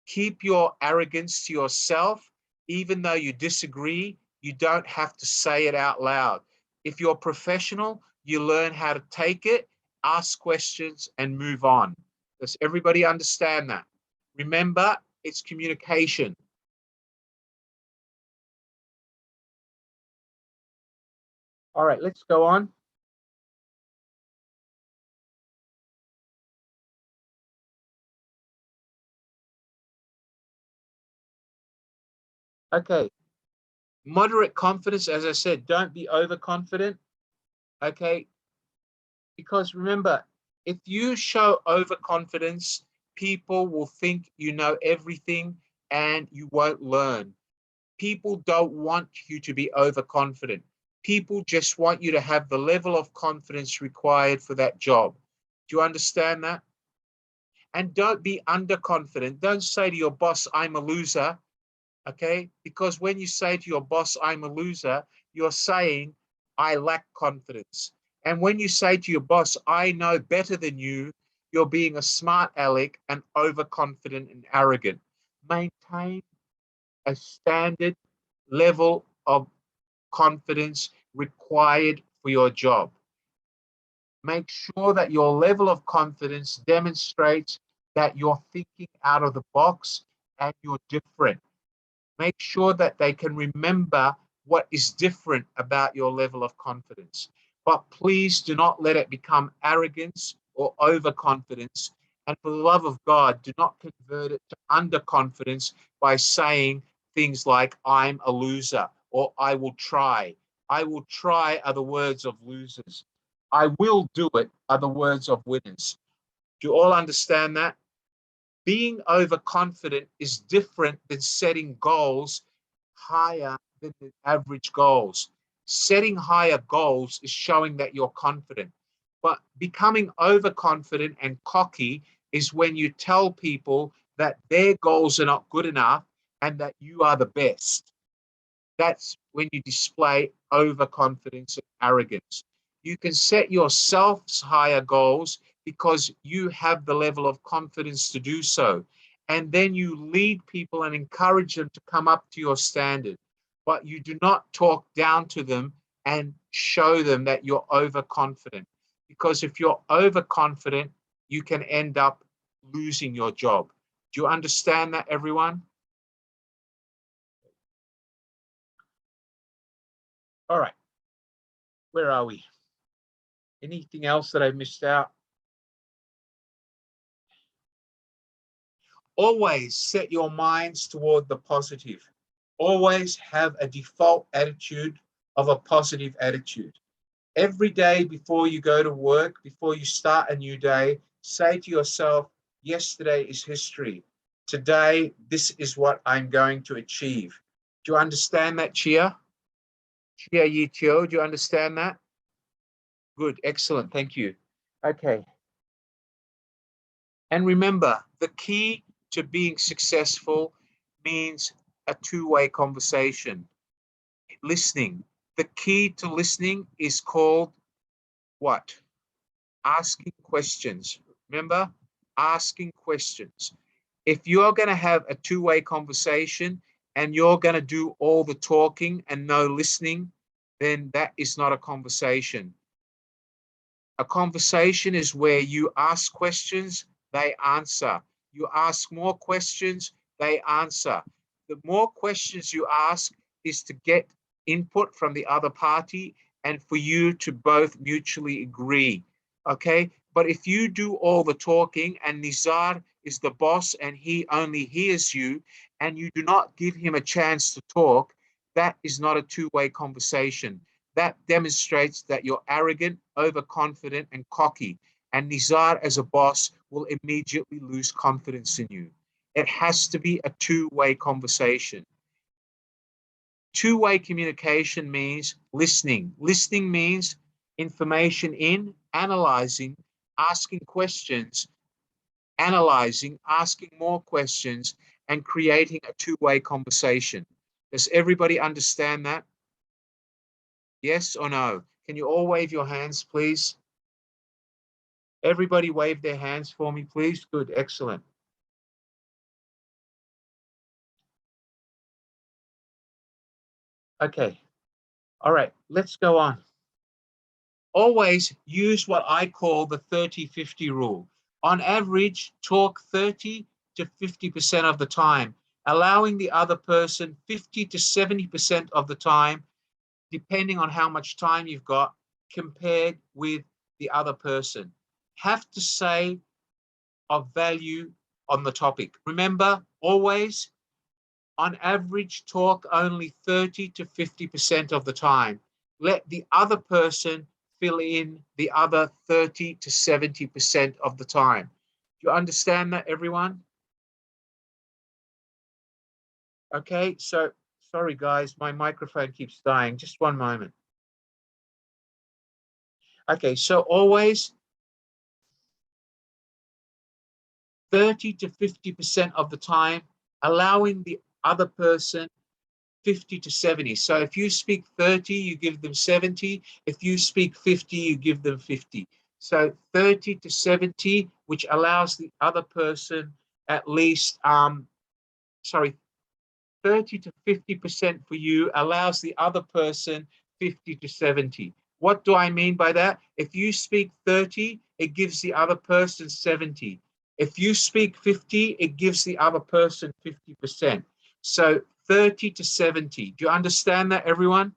Keep your arrogance to yourself. Even though you disagree, you don't have to say it out loud. If you're professional, you learn how to take it, ask questions, and move on. Does everybody understand that? Remember, it's communication. All right, let's go on. Okay. Moderate confidence, as I said, don't be overconfident. Okay. Because remember, if you show overconfidence, people will think you know everything and you won't learn. People don't want you to be overconfident. People just want you to have the level of confidence required for that job. Do you understand that? And don't be underconfident. Don't say to your boss, I'm a loser. Okay? Because when you say to your boss, I'm a loser, you're saying, I lack confidence. And when you say to your boss, I know better than you, you're being a smart aleck and overconfident and arrogant. Maintain a standard level of confidence required for your job. Make sure that your level of confidence demonstrates that you're thinking out of the box and you're different. Make sure that they can remember what is different about your level of confidence. But please do not let it become arrogance or overconfidence. And for the love of God, do not convert it to underconfidence by saying things like, I'm a loser, or I will try. I will try are the words of losers. I will do it are the words of winners. Do you all understand that? Being overconfident is different than setting goals higher than the average goals. Setting higher goals is showing that you're confident. But becoming overconfident and cocky is when you tell people that their goals are not good enough and that you are the best. That's when you display overconfidence and arrogance. You can set yourselves higher goals because you have the level of confidence to do so. And then you lead people and encourage them to come up to your standard. But you do not talk down to them and show them that you're overconfident. Because if you're overconfident, you can end up losing your job. Do you understand that, everyone? All right. Where are we? Anything else that I missed out? Always set your minds toward the positive. Always have a default attitude of a positive attitude. Every day before you go to work, before you start a new day, say to yourself, yesterday is history. Today, this is what I'm going to achieve. Do you understand that, Chia? Chia Yi Tio, do you understand that? Good, excellent, thank you. Okay. And remember, the key to being successful means a two-way conversation. Listening. The key to listening is called what? Asking questions. Remember? Asking questions. If you're going to have a two-way conversation and you're going to do all the talking and no listening, then that is not a conversation. A conversation is where you ask questions, they answer. You ask more questions, they answer. The more questions you ask is to get input from the other party and for you to both mutually agree. Okay? But if you do all the talking and Nizar is the boss and he only hears you and you do not give him a chance to talk, that is not a two-way conversation. That demonstrates that you're arrogant, overconfident, and cocky. And Nizar, as a boss, will immediately lose confidence in you. It has to be a two-way conversation. Two-way communication means listening. Listening means information in, analyzing, asking questions, analyzing, asking more questions, and creating a two-way conversation. Does everybody understand that? Yes or no? Can you all wave your hands, please? Everybody wave their hands for me, please. Good, excellent. Okay, all right, let's go on. Always use what I call the 30-50 rule. On average, talk 30 to 50% of the time, allowing the other person 50 to 70% of the time, depending on how much time you've got, compared with the other person. Have to say of value on the topic. Remember, always, on average, talk only 30 to 50% of the time. Let the other person fill in the other 30 to 70% of the time. Do you understand that, everyone? Okay, so sorry guys, my microphone keeps dying. Just one moment. Okay, so always 30 to 50% of the time, allowing the other person 50 to 70. So if you speak 30, you give them 70. If you speak 50, you give them 50. So 30 to 70, which allows the other person at least, 30 to 50% for you allows the other person 50 to 70. What do I mean by that? If you speak 30, it gives the other person 70. If you speak 50, it gives the other person 50%. So 30 to 70. Do you understand that, everyone?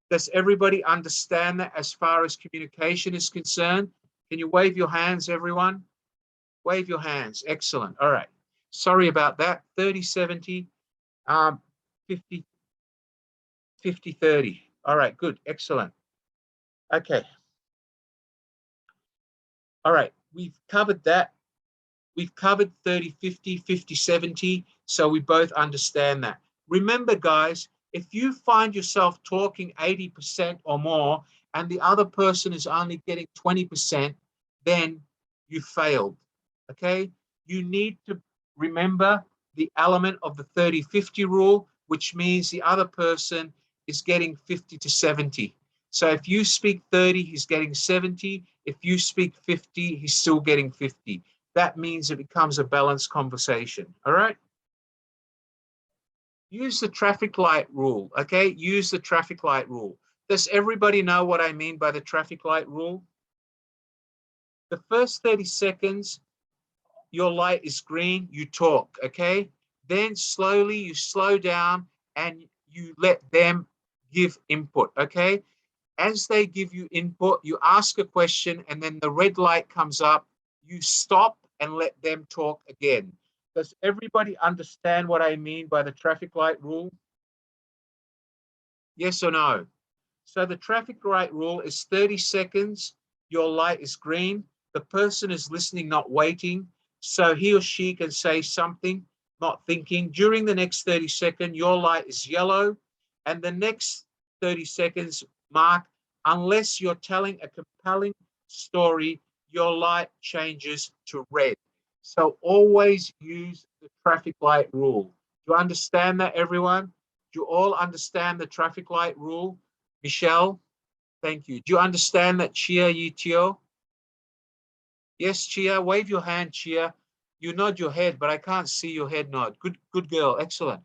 Does everybody understand that as far as communication is concerned? Can you wave your hands, everyone? Wave your hands. Excellent. All right. Sorry about that. 30, 70, 50, 50, 30. All right, good. Excellent. Okay. All right. We've covered that. We've covered 30, 50, 50, 70. So we both understand that. Remember, guys, if you find yourself talking 80% or more and the other person is only getting 20%, then you failed. Okay? You need to remember the element of the 30-50 rule, which means the other person is getting 50 to 70. So if you speak 30, he's getting 70. If you speak 50, he's still getting 50. That means it becomes a balanced conversation. All right? Use the traffic light rule, okay? Use the traffic light rule. Does everybody know what I mean by the traffic light rule? The first 30 seconds, your light is green, you talk, okay? Then slowly you slow down and you let them give input, okay? As they give you input, you ask a question and then the red light comes up, you stop and let them talk again. Does everybody understand what I mean by the traffic light rule? Yes or no? So the traffic light rule is 30 seconds, your light is green, the person is listening, not waiting, so he or she can say something, not thinking. During the next 30 seconds, your light is yellow, and the next 30 seconds mark, unless you're telling a compelling story, your light changes to red. So always use the traffic light rule. Do you understand that, everyone? Do you all understand the traffic light rule? Michelle, thank you. Do you understand that, Chia Yitio? Yes, Chia, wave your hand, Chia. You nod your head, but I can't see your head nod. Good girl, excellent.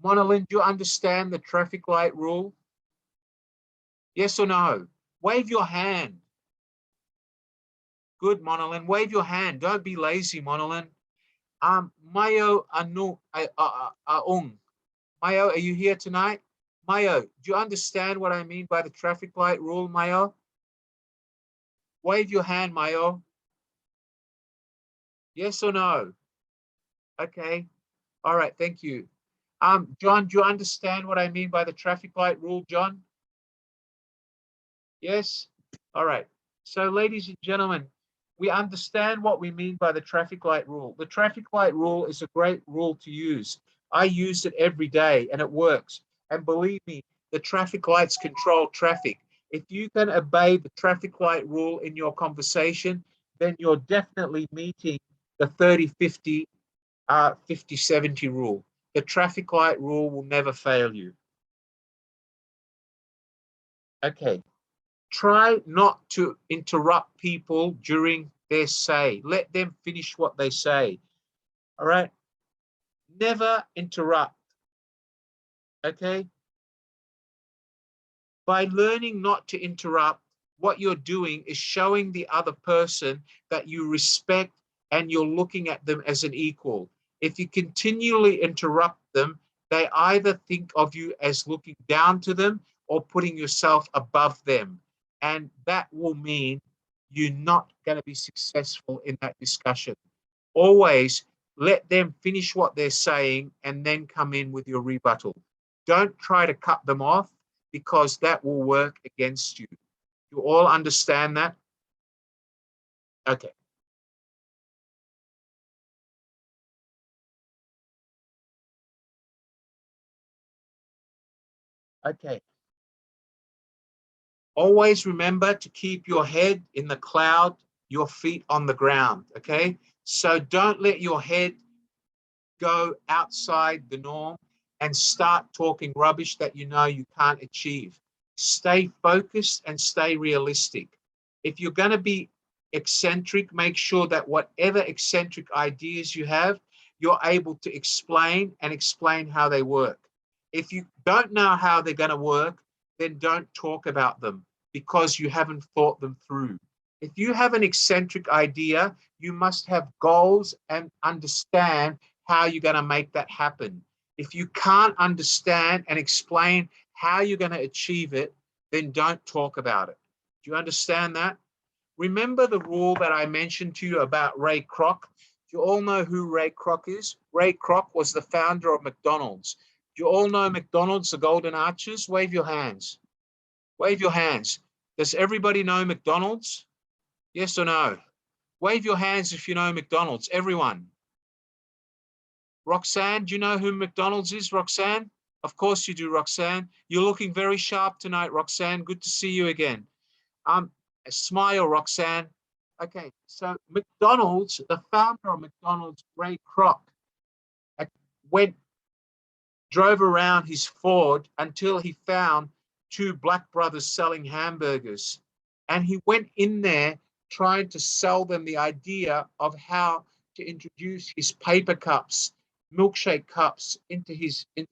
Monolin, do you understand the traffic light rule? Yes or no? Wave your hand. Good, Monolin, wave your hand. Don't be lazy, Monolin. Mayo Anu Aung. Mayo, are you here tonight? Mayo, do you understand what I mean by the traffic light rule, Mayo? Wave your hand, Mayo. Yes or no? Okay. All right, thank you. John, do you understand what I mean by the traffic light rule, John? Yes? All right. So, ladies and gentlemen, we understand what we mean by the traffic light rule. The traffic light rule is a great rule to use. I use it every day and it works. And believe me, the traffic lights control traffic. If you can obey the traffic light rule in your conversation, then you're definitely meeting the 30-50, 50-70 rule. The traffic light rule will never fail you. Okay. Try not to interrupt people during their say. Let them finish what they say. All right? Never interrupt. Okay? By learning not to interrupt, what you're doing is showing the other person that you respect and you're looking at them as an equal. If you continually interrupt them, they either think of you as looking down to them or putting yourself above them. And that will mean you're not going to be successful in that discussion. Always let them finish what they're saying and then come in with your rebuttal. Don't try to cut them off, because that will work against you. You all understand that? Okay. Okay. Always remember to keep your head in the cloud, your feet on the ground, okay? So don't let your head go outside the norm and start talking rubbish that you know you can't achieve. Stay focused and stay realistic. If you're going to be eccentric, make sure that whatever eccentric ideas you have, you're able to explain how they work. If you don't know how they're going to work, then don't talk about them because you haven't thought them through. If you have an eccentric idea, you must have goals and understand how you're going to make that happen. If you can't understand and explain how you're going to achieve it, then don't talk about it. Do you understand that? Remember the rule that I mentioned to you about Ray Kroc? Do you all know who Ray Kroc is? Ray Kroc was the founder of McDonald's. Do you all know McDonald's, the Golden Arches? Wave your hands. Wave your hands. Does everybody know McDonald's? Yes or no? Wave your hands if you know McDonald's, everyone. Roxanne, do you know who McDonald's is, Roxanne? Of course you do, Roxanne. You're looking very sharp tonight, Roxanne. Good to see you again. Smile, Roxanne. Okay, so McDonald's, the founder of McDonald's, Ray Kroc, drove around his Ford until he found two black brothers selling hamburgers. And he went in there trying to sell them the idea of how to introduce his paper cups, milkshake cups into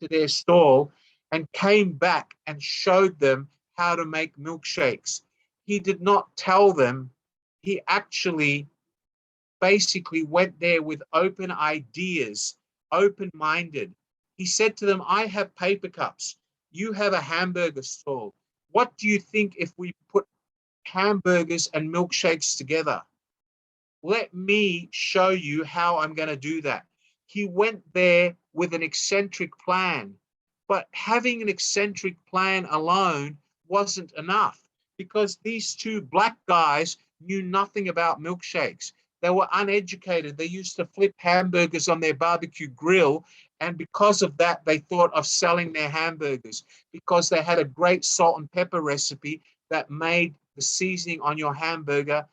their stall, and came back and showed them how to make milkshakes. He did not tell them. He actually basically went there with open ideas, open-minded. He said to them, I have paper cups. You have a hamburger stall. What do you think if we put hamburgers and milkshakes together? Let me show you how I'm going to do that. He went there with an eccentric plan, but having an eccentric plan alone wasn't enough because these two black guys knew nothing about milkshakes. They were uneducated. They used to flip hamburgers on their barbecue grill. And because of that, they thought of selling their hamburgers because they had a great salt and pepper recipe that made the seasoning on your hamburger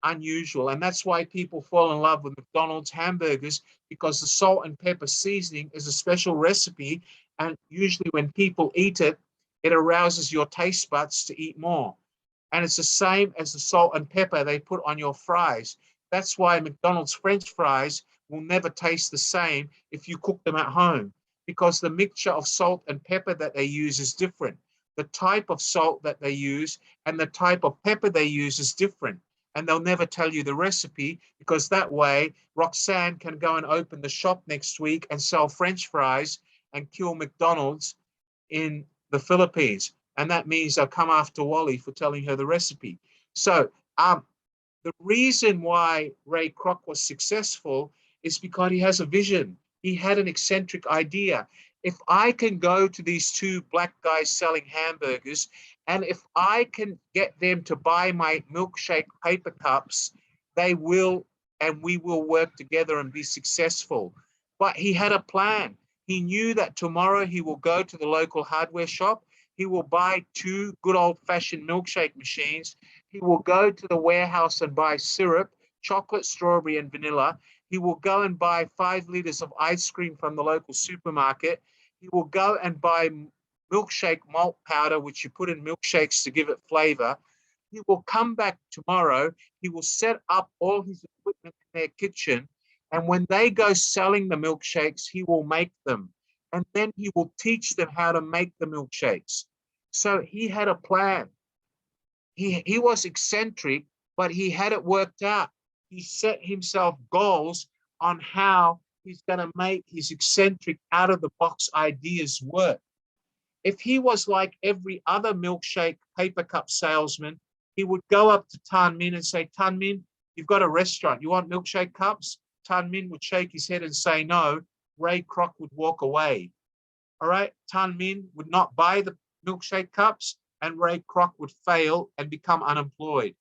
unusual. And that's why people fall in love with McDonald's hamburgers, because the salt and pepper seasoning is a special recipe. And usually when people eat it, it arouses your taste buds to eat more. And it's the same as the salt and pepper they put on your fries. That's why McDonald's French fries will never taste the same if you cook them at home, because the mixture of salt and pepper that they use is different. The type of salt that they use and the type of pepper they use is different. And they'll never tell you the recipe, because that way Roxanne can go and open the shop next week and sell French fries and kill McDonald's in the Philippines. And that means they'll come after Wally for telling her the recipe. So the reason why Ray Kroc was successful is because he has a vision. He had an eccentric idea. If I can go to these two black guys selling hamburgers, and if I can get them to buy my milkshake paper cups, they will, and we will work together and be successful. But he had a plan. He knew that tomorrow he will go to the local hardware shop. He will buy 2 good old-fashioned milkshake machines. He will go to the warehouse and buy syrup, chocolate, strawberry, and vanilla. He will go and buy 5 liters of ice cream from the local supermarket. He will go and buy milkshake malt powder, which you put in milkshakes to give it flavor. He will come back tomorrow. He will set up all his equipment in their kitchen. And when they go selling the milkshakes, he will make them. And then he will teach them how to make the milkshakes. So he had a plan. He was eccentric, but he had it worked out. He set himself goals on how he's going to make his eccentric out of the box ideas work. If he was like every other milkshake paper cup salesman, he would go up to Tan Min and say, Tan Min, you've got a restaurant. You want milkshake cups? Tan Min would shake his head and say no. Ray Kroc would walk away. All right. Tan Min would not buy the milkshake cups and Ray Kroc would fail and become unemployed.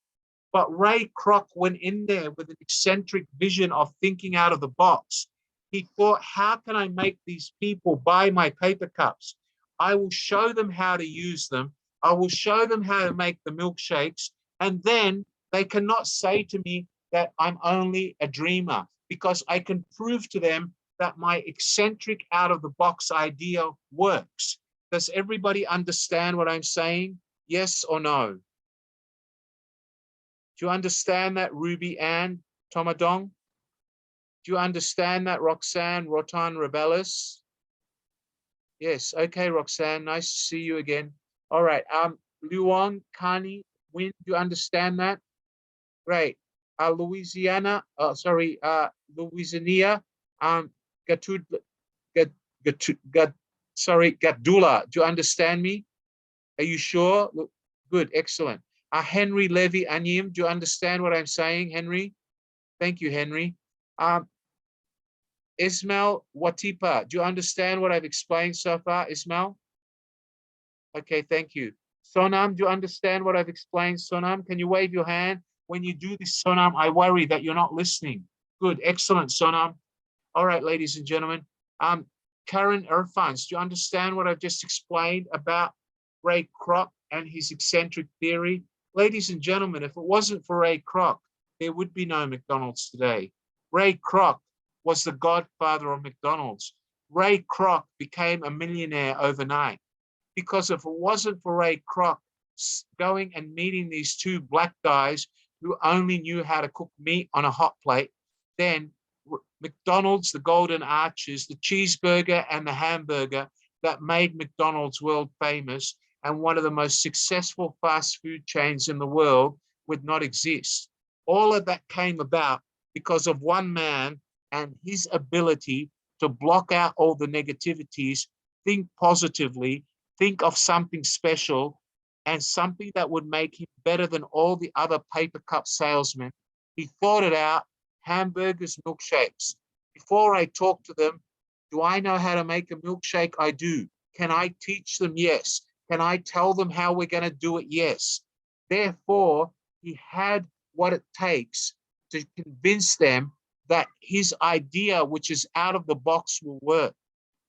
But Ray Kroc went in there with an eccentric vision of thinking out of the box. He thought, how can I make these people buy my paper cups? I will show them how to use them. I will show them how to make the milkshakes. And then they cannot say to me that I'm only a dreamer, because I can prove to them that my eccentric out of the box idea works. Does everybody understand what I'm saying? Yes or no? Do you understand that, Ruby Ann Tomadong? Do you understand that, Roxanne Rotan Rebellis? Yes, okay, Roxanne, nice to see you again. All right, Luong, Kani, Win, do you understand that? Great. Louisiana, Louisiana, Gatdula, do you understand me? Are you sure? Good, excellent. Henry Levy Anyim, do you understand what I'm saying, Henry? Thank you, Henry. Ismail Watipa, do you understand what I've explained so far, Ismail? Okay, thank you. Sonam, do you understand what I've explained, Sonam? Can you wave your hand? When you do this, Sonam, I worry that you're not listening. Good, excellent, Sonam. All right, ladies and gentlemen. Karen Irfans, do you understand what I've just explained about Ray Kroc and his eccentric theory? Ladies and gentlemen, if it wasn't for Ray Kroc, there would be no McDonald's today. Ray Kroc was the godfather of McDonald's. Ray Kroc became a millionaire overnight, because if it wasn't for Ray Kroc going and meeting these 2 black guys who only knew how to cook meat on a hot plate, then McDonald's, the Golden Arches, the cheeseburger and the hamburger that made McDonald's world famous and one of the most successful fast food chains in the world would not exist. All of that came about because of one man and his ability to block out all the negativities, think positively, think of something special and something that would make him better than all the other paper cup salesmen. He thought it out. Hamburgers, milkshakes. Before I talk to them, do I know how to make a milkshake? I do. Can I teach them? Yes. Can I tell them how we're going to do it? Yes. Therefore, he had what it takes to convince them that his idea, which is out of the box, will work.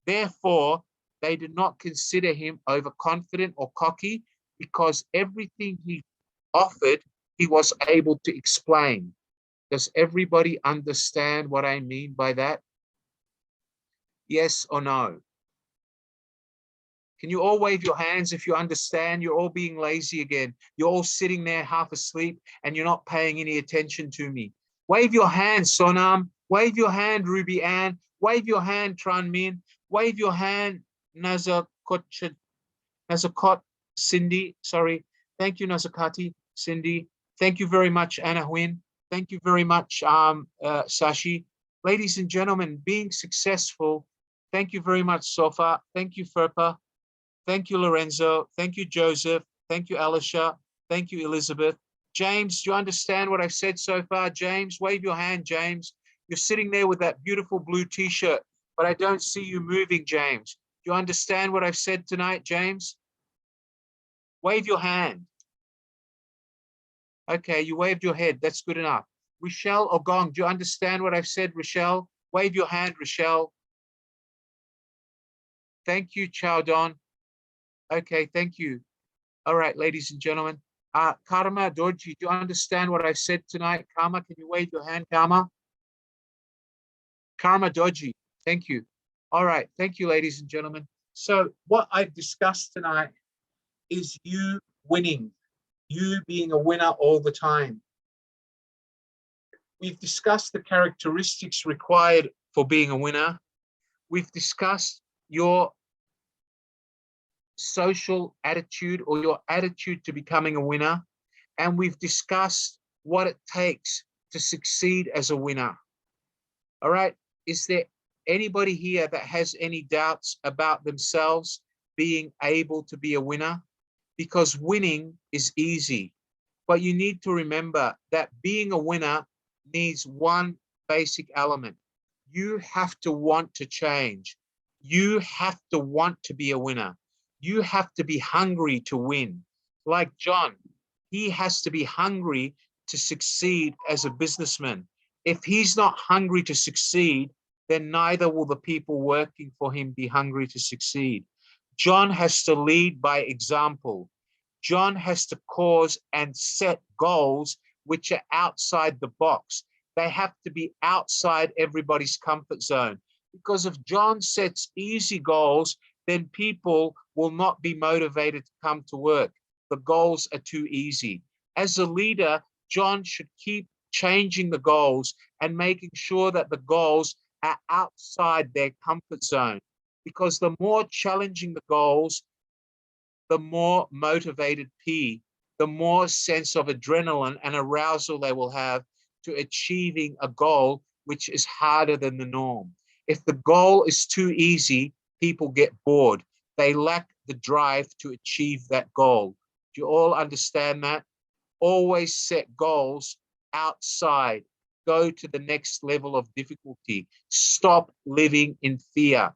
Therefore, they did not consider him overconfident or cocky, because everything he offered, he was able to explain. Does everybody understand what I mean by that? Yes or no? Can you all wave your hands if you understand? You're all being lazy again. You're all sitting there half asleep and you're not paying any attention to me. Wave your hand, Sonam. Wave your hand, Ruby Ann. Wave your hand, Tran Min. Wave your hand, Nazakot Cindy. Sorry. Thank you, Nazakati, Cindy. Thank you very much, Anna Huyn. Thank you very much, Sashi. Ladies and gentlemen, being successful, thank you very much, Sofa. Thank you, Ferpa. Thank you, Lorenzo. Thank you, Joseph. Thank you, Alicia. Thank you, Elizabeth. James, do you understand what I've said so far? James, wave your hand, James. You're sitting there with that beautiful blue t-shirt, but I don't see you moving, James. Do you understand what I've said tonight, James? Wave your hand. Okay, you waved your head. That's good enough. Rochelle Ogong, do you understand what I've said, Rochelle? Wave your hand, Rochelle. Thank you, Chowdon. Okay, thank you. All right, ladies and gentlemen. Karma, Dorji, do you understand what I've said tonight? Karma, can you wave your hand, Karma? Karma Doji, thank you. All right, thank you, ladies and gentlemen. So what I've discussed tonight is you winning, you being a winner all the time. We've discussed the characteristics required for being a winner. We've discussed your social attitude or your attitude to becoming a winner. And we've discussed what it takes to succeed as a winner. All right, is there anybody here that has any doubts about themselves being able to be a winner? Because winning is easy, but you need to remember that being a winner needs one basic element. You have to want to change. You have to want to be a winner. You have to be hungry to win. Like John, he has to be hungry to succeed as a businessman. If he's not hungry to succeed, then neither will the people working for him be hungry to succeed. John has to lead by example. John has to cause and set goals which are outside the box. They have to be outside everybody's comfort zone. Because if John sets easy goals, then people will not be motivated to come to work. The goals are too easy. As a leader, John should keep changing the goals and making sure that the goals are outside their comfort zone. Because the more challenging the goals, the more motivated P, the more sense of adrenaline and arousal they will have to achieving a goal which is harder than the norm. If the goal is too easy, people get bored. They lack the drive to achieve that goal. Do you all understand that? Always set goals outside. Go to the next level of difficulty. Stop living in fear.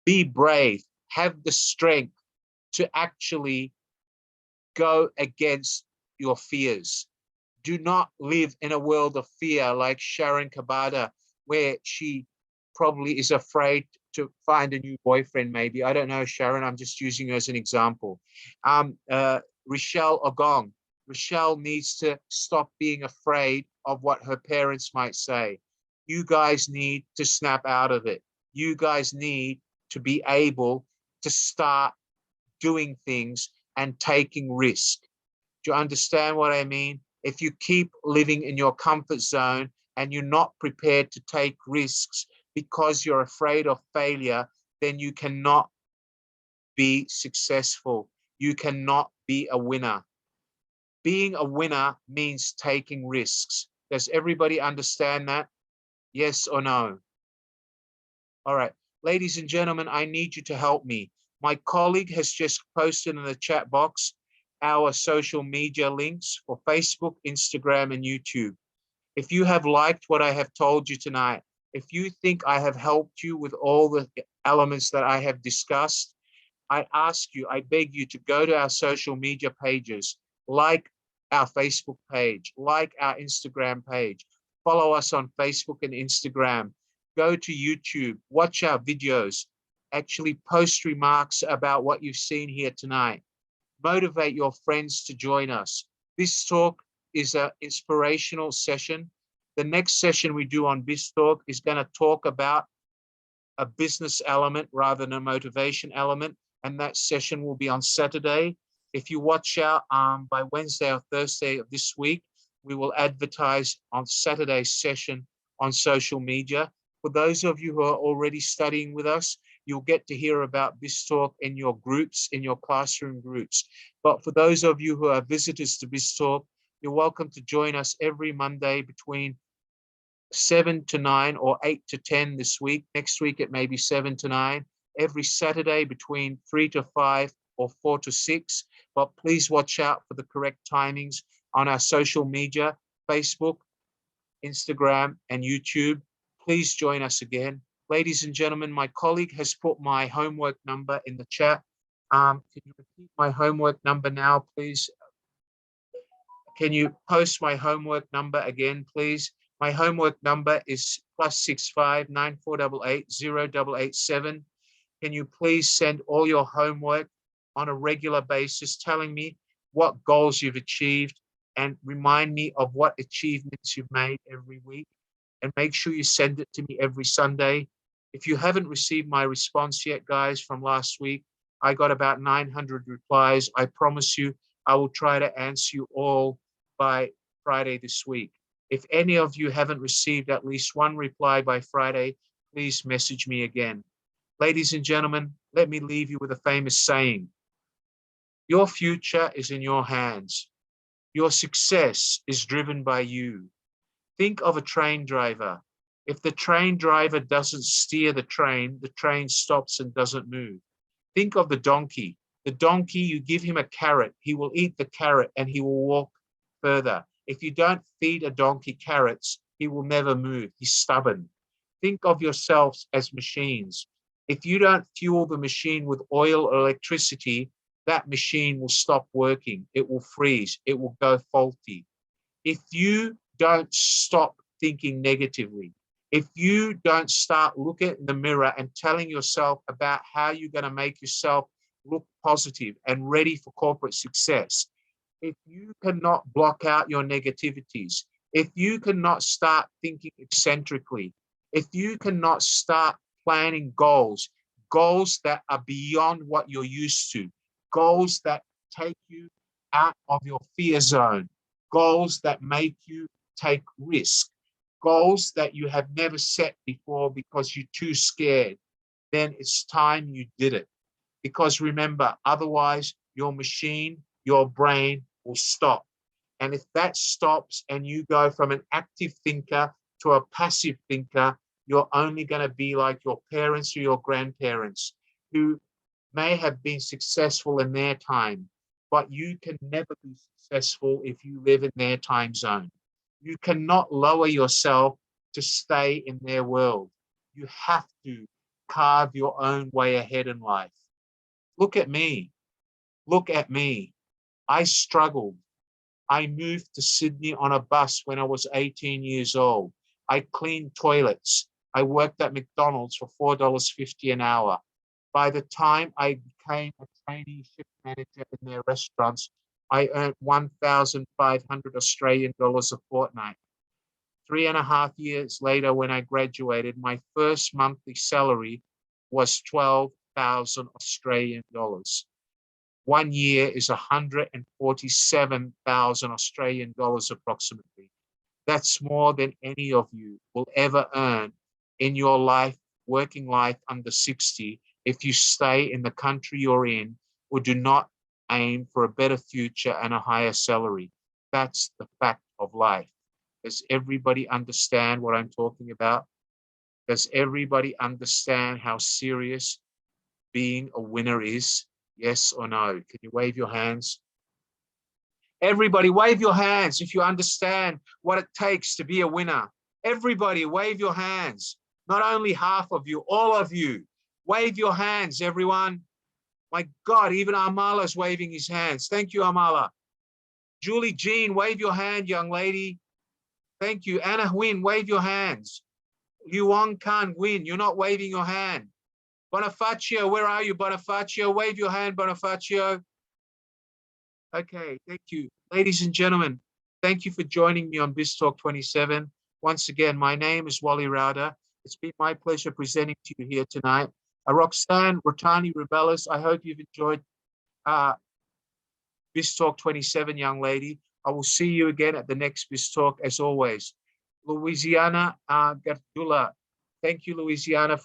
Be brave. Have the strength to actually go against your fears. Do not live in a world of fear like Sharon Kabada, where she probably is afraid to find a new boyfriend, maybe. I don't know, Sharon, I'm just using you as an example. Rochelle Ogong. Rochelle needs to stop being afraid of what her parents might say. You guys need to snap out of it. You guys need to be able to start doing things and taking risk. Do you understand what I mean? If you keep living in your comfort zone and you're not prepared to take risks because you're afraid of failure, then you cannot be successful. You cannot be a winner. Being a winner means taking risks. Does everybody understand that? Yes or no? All right, ladies and gentlemen, I need you to help me. My colleague has just posted in the chat box our social media links for Facebook, Instagram, and YouTube. If you have liked what I have told you tonight, if you think I have helped you with all the elements that I have discussed, I ask you, I beg you to go to our social media pages, like our Facebook page, like our Instagram page, follow us on Facebook and Instagram, go to YouTube, watch our videos, actually post remarks about what you've seen here tonight. Motivate your friends to join us. This talk is an inspirational session. The next session we do on BizTalk is going to talk about a business element rather than a motivation element. And that session will be on Saturday. If you watch out by Wednesday or Thursday of this week, we will advertise on Saturday's session on social media. For those of you who are already studying with us, you'll get to hear about BizTalk in your groups, in your classroom groups. But for those of you who are visitors to BizTalk, you're welcome to join us every Monday between 7 to 9 or 8 to 10 this week. Next week, it may be 7 to 9. Every Saturday between 3 to 5 or 4 to 6. But please watch out for the correct timings on our social media, Facebook, Instagram, and YouTube. Please join us again. Ladies and gentlemen, my colleague has put my homework number in the chat. Can you repeat my homework number now, please? Can you post my homework number again, please? My homework number is +65 9488 0887. Can you please send all your homework on a regular basis, telling me what goals you've achieved and remind me of what achievements you've made every week. And make sure you send it to me every Sunday. If you haven't received my response yet, guys, from last week, I got about 900 replies. I promise you, I will try to answer you all by Friday this week. If any of you haven't received at least one reply by Friday, please message me again. Ladies and gentlemen, let me leave you with a famous saying. Your future is in your hands. Your success is driven by you. Think of a train driver. If the train driver doesn't steer the train stops and doesn't move. Think of the donkey. The donkey, you give him a carrot, he will eat the carrot and he will walk further. If you don't feed a donkey carrots, he will never move. He's stubborn. Think of yourselves as machines. If you don't fuel the machine with oil or electricity, that machine will stop working. It will freeze. It will go faulty. If you don't stop thinking negatively, if you don't start looking in the mirror and telling yourself about how you're going to make yourself look positive and ready for corporate success, if you cannot block out your negativities, if you cannot start thinking eccentrically, if you cannot start planning goals that are beyond what you're used to, goals that take you out of your fear zone, goals that make you take risk, goals that you have never set before because you're too scared, then it's time you did it. Because remember, otherwise your machine, your brain will stop. And if that stops and you go from an active thinker to a passive thinker, you're only going to be like your parents or your grandparents who may have been successful in their time, but you can never be successful if you live in their time zone. You cannot lower yourself to stay in their world. You have to carve your own way ahead in life. Look at me. Look at me. I struggled. I moved to Sydney on a bus when I was 18 years old. I cleaned toilets. I worked at McDonald's for $4.50 an hour. By the time I became a trainee shift manager in their restaurants, I earned 1,500 Australian dollars a fortnight. 3.5 years later, when I graduated, my first monthly salary was 12,000 Australian dollars. 1 year is 147,000 Australian dollars approximately. That's more than any of you will ever earn in your life, working life under 60, if you stay in the country you're in or do not aim for a better future and a higher salary. That's the fact of life. Does everybody understand what I'm talking about? Does everybody understand how serious being a winner is? Yes or no? Can you wave your hands? Everybody wave your hands if you understand what it takes to be a winner. Everybody wave your hands. Not only half of you, all of you. Wave your hands, everyone. My God, even Amala's waving his hands. Thank you, Amala. Julie Jean, wave your hand, young lady. Thank you. Anna Nguyen, wave your hands. Yuan Khan Nguyen, you're not waving your hand. Bonifacio, where are you, Bonifacio? Wave your hand, Bonifacio. Okay, thank you. Ladies and gentlemen, thank you for joining me on BizTalk 27. Once again, my name is Wally Rauda. It's been my pleasure presenting to you here tonight. Roxanne Rotani Rebellis, I hope you've enjoyed BizTalk 27, young lady. I will see you again at the next BizTalk as always. Louisiana Gardula, thank you, Louisiana,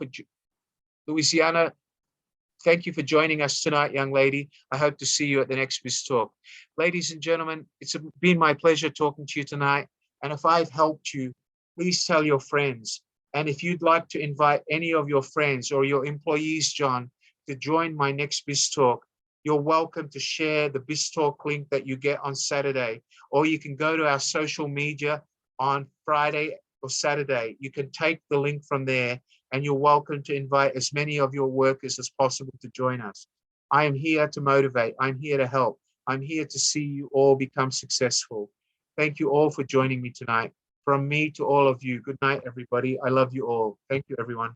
thank you for joining us tonight, young lady. I hope to see you at the next BizTalk. Ladies and gentlemen, it's been my pleasure talking to you tonight. And if I've helped you, please tell your friends. And if you'd like to invite any of your friends or your employees, John, to join my next BizTalk, you're welcome to share the BizTalk link that you get on Saturday, or you can go to our social media on Friday or Saturday. You can take the link from there, and you're welcome to invite as many of your workers as possible to join us. I am here to motivate. I'm here to help. I'm here to see you all become successful. Thank you all for joining me tonight. From me to all of you, good night, everybody. I love you all. Thank you, everyone.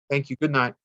Thank you. Good night.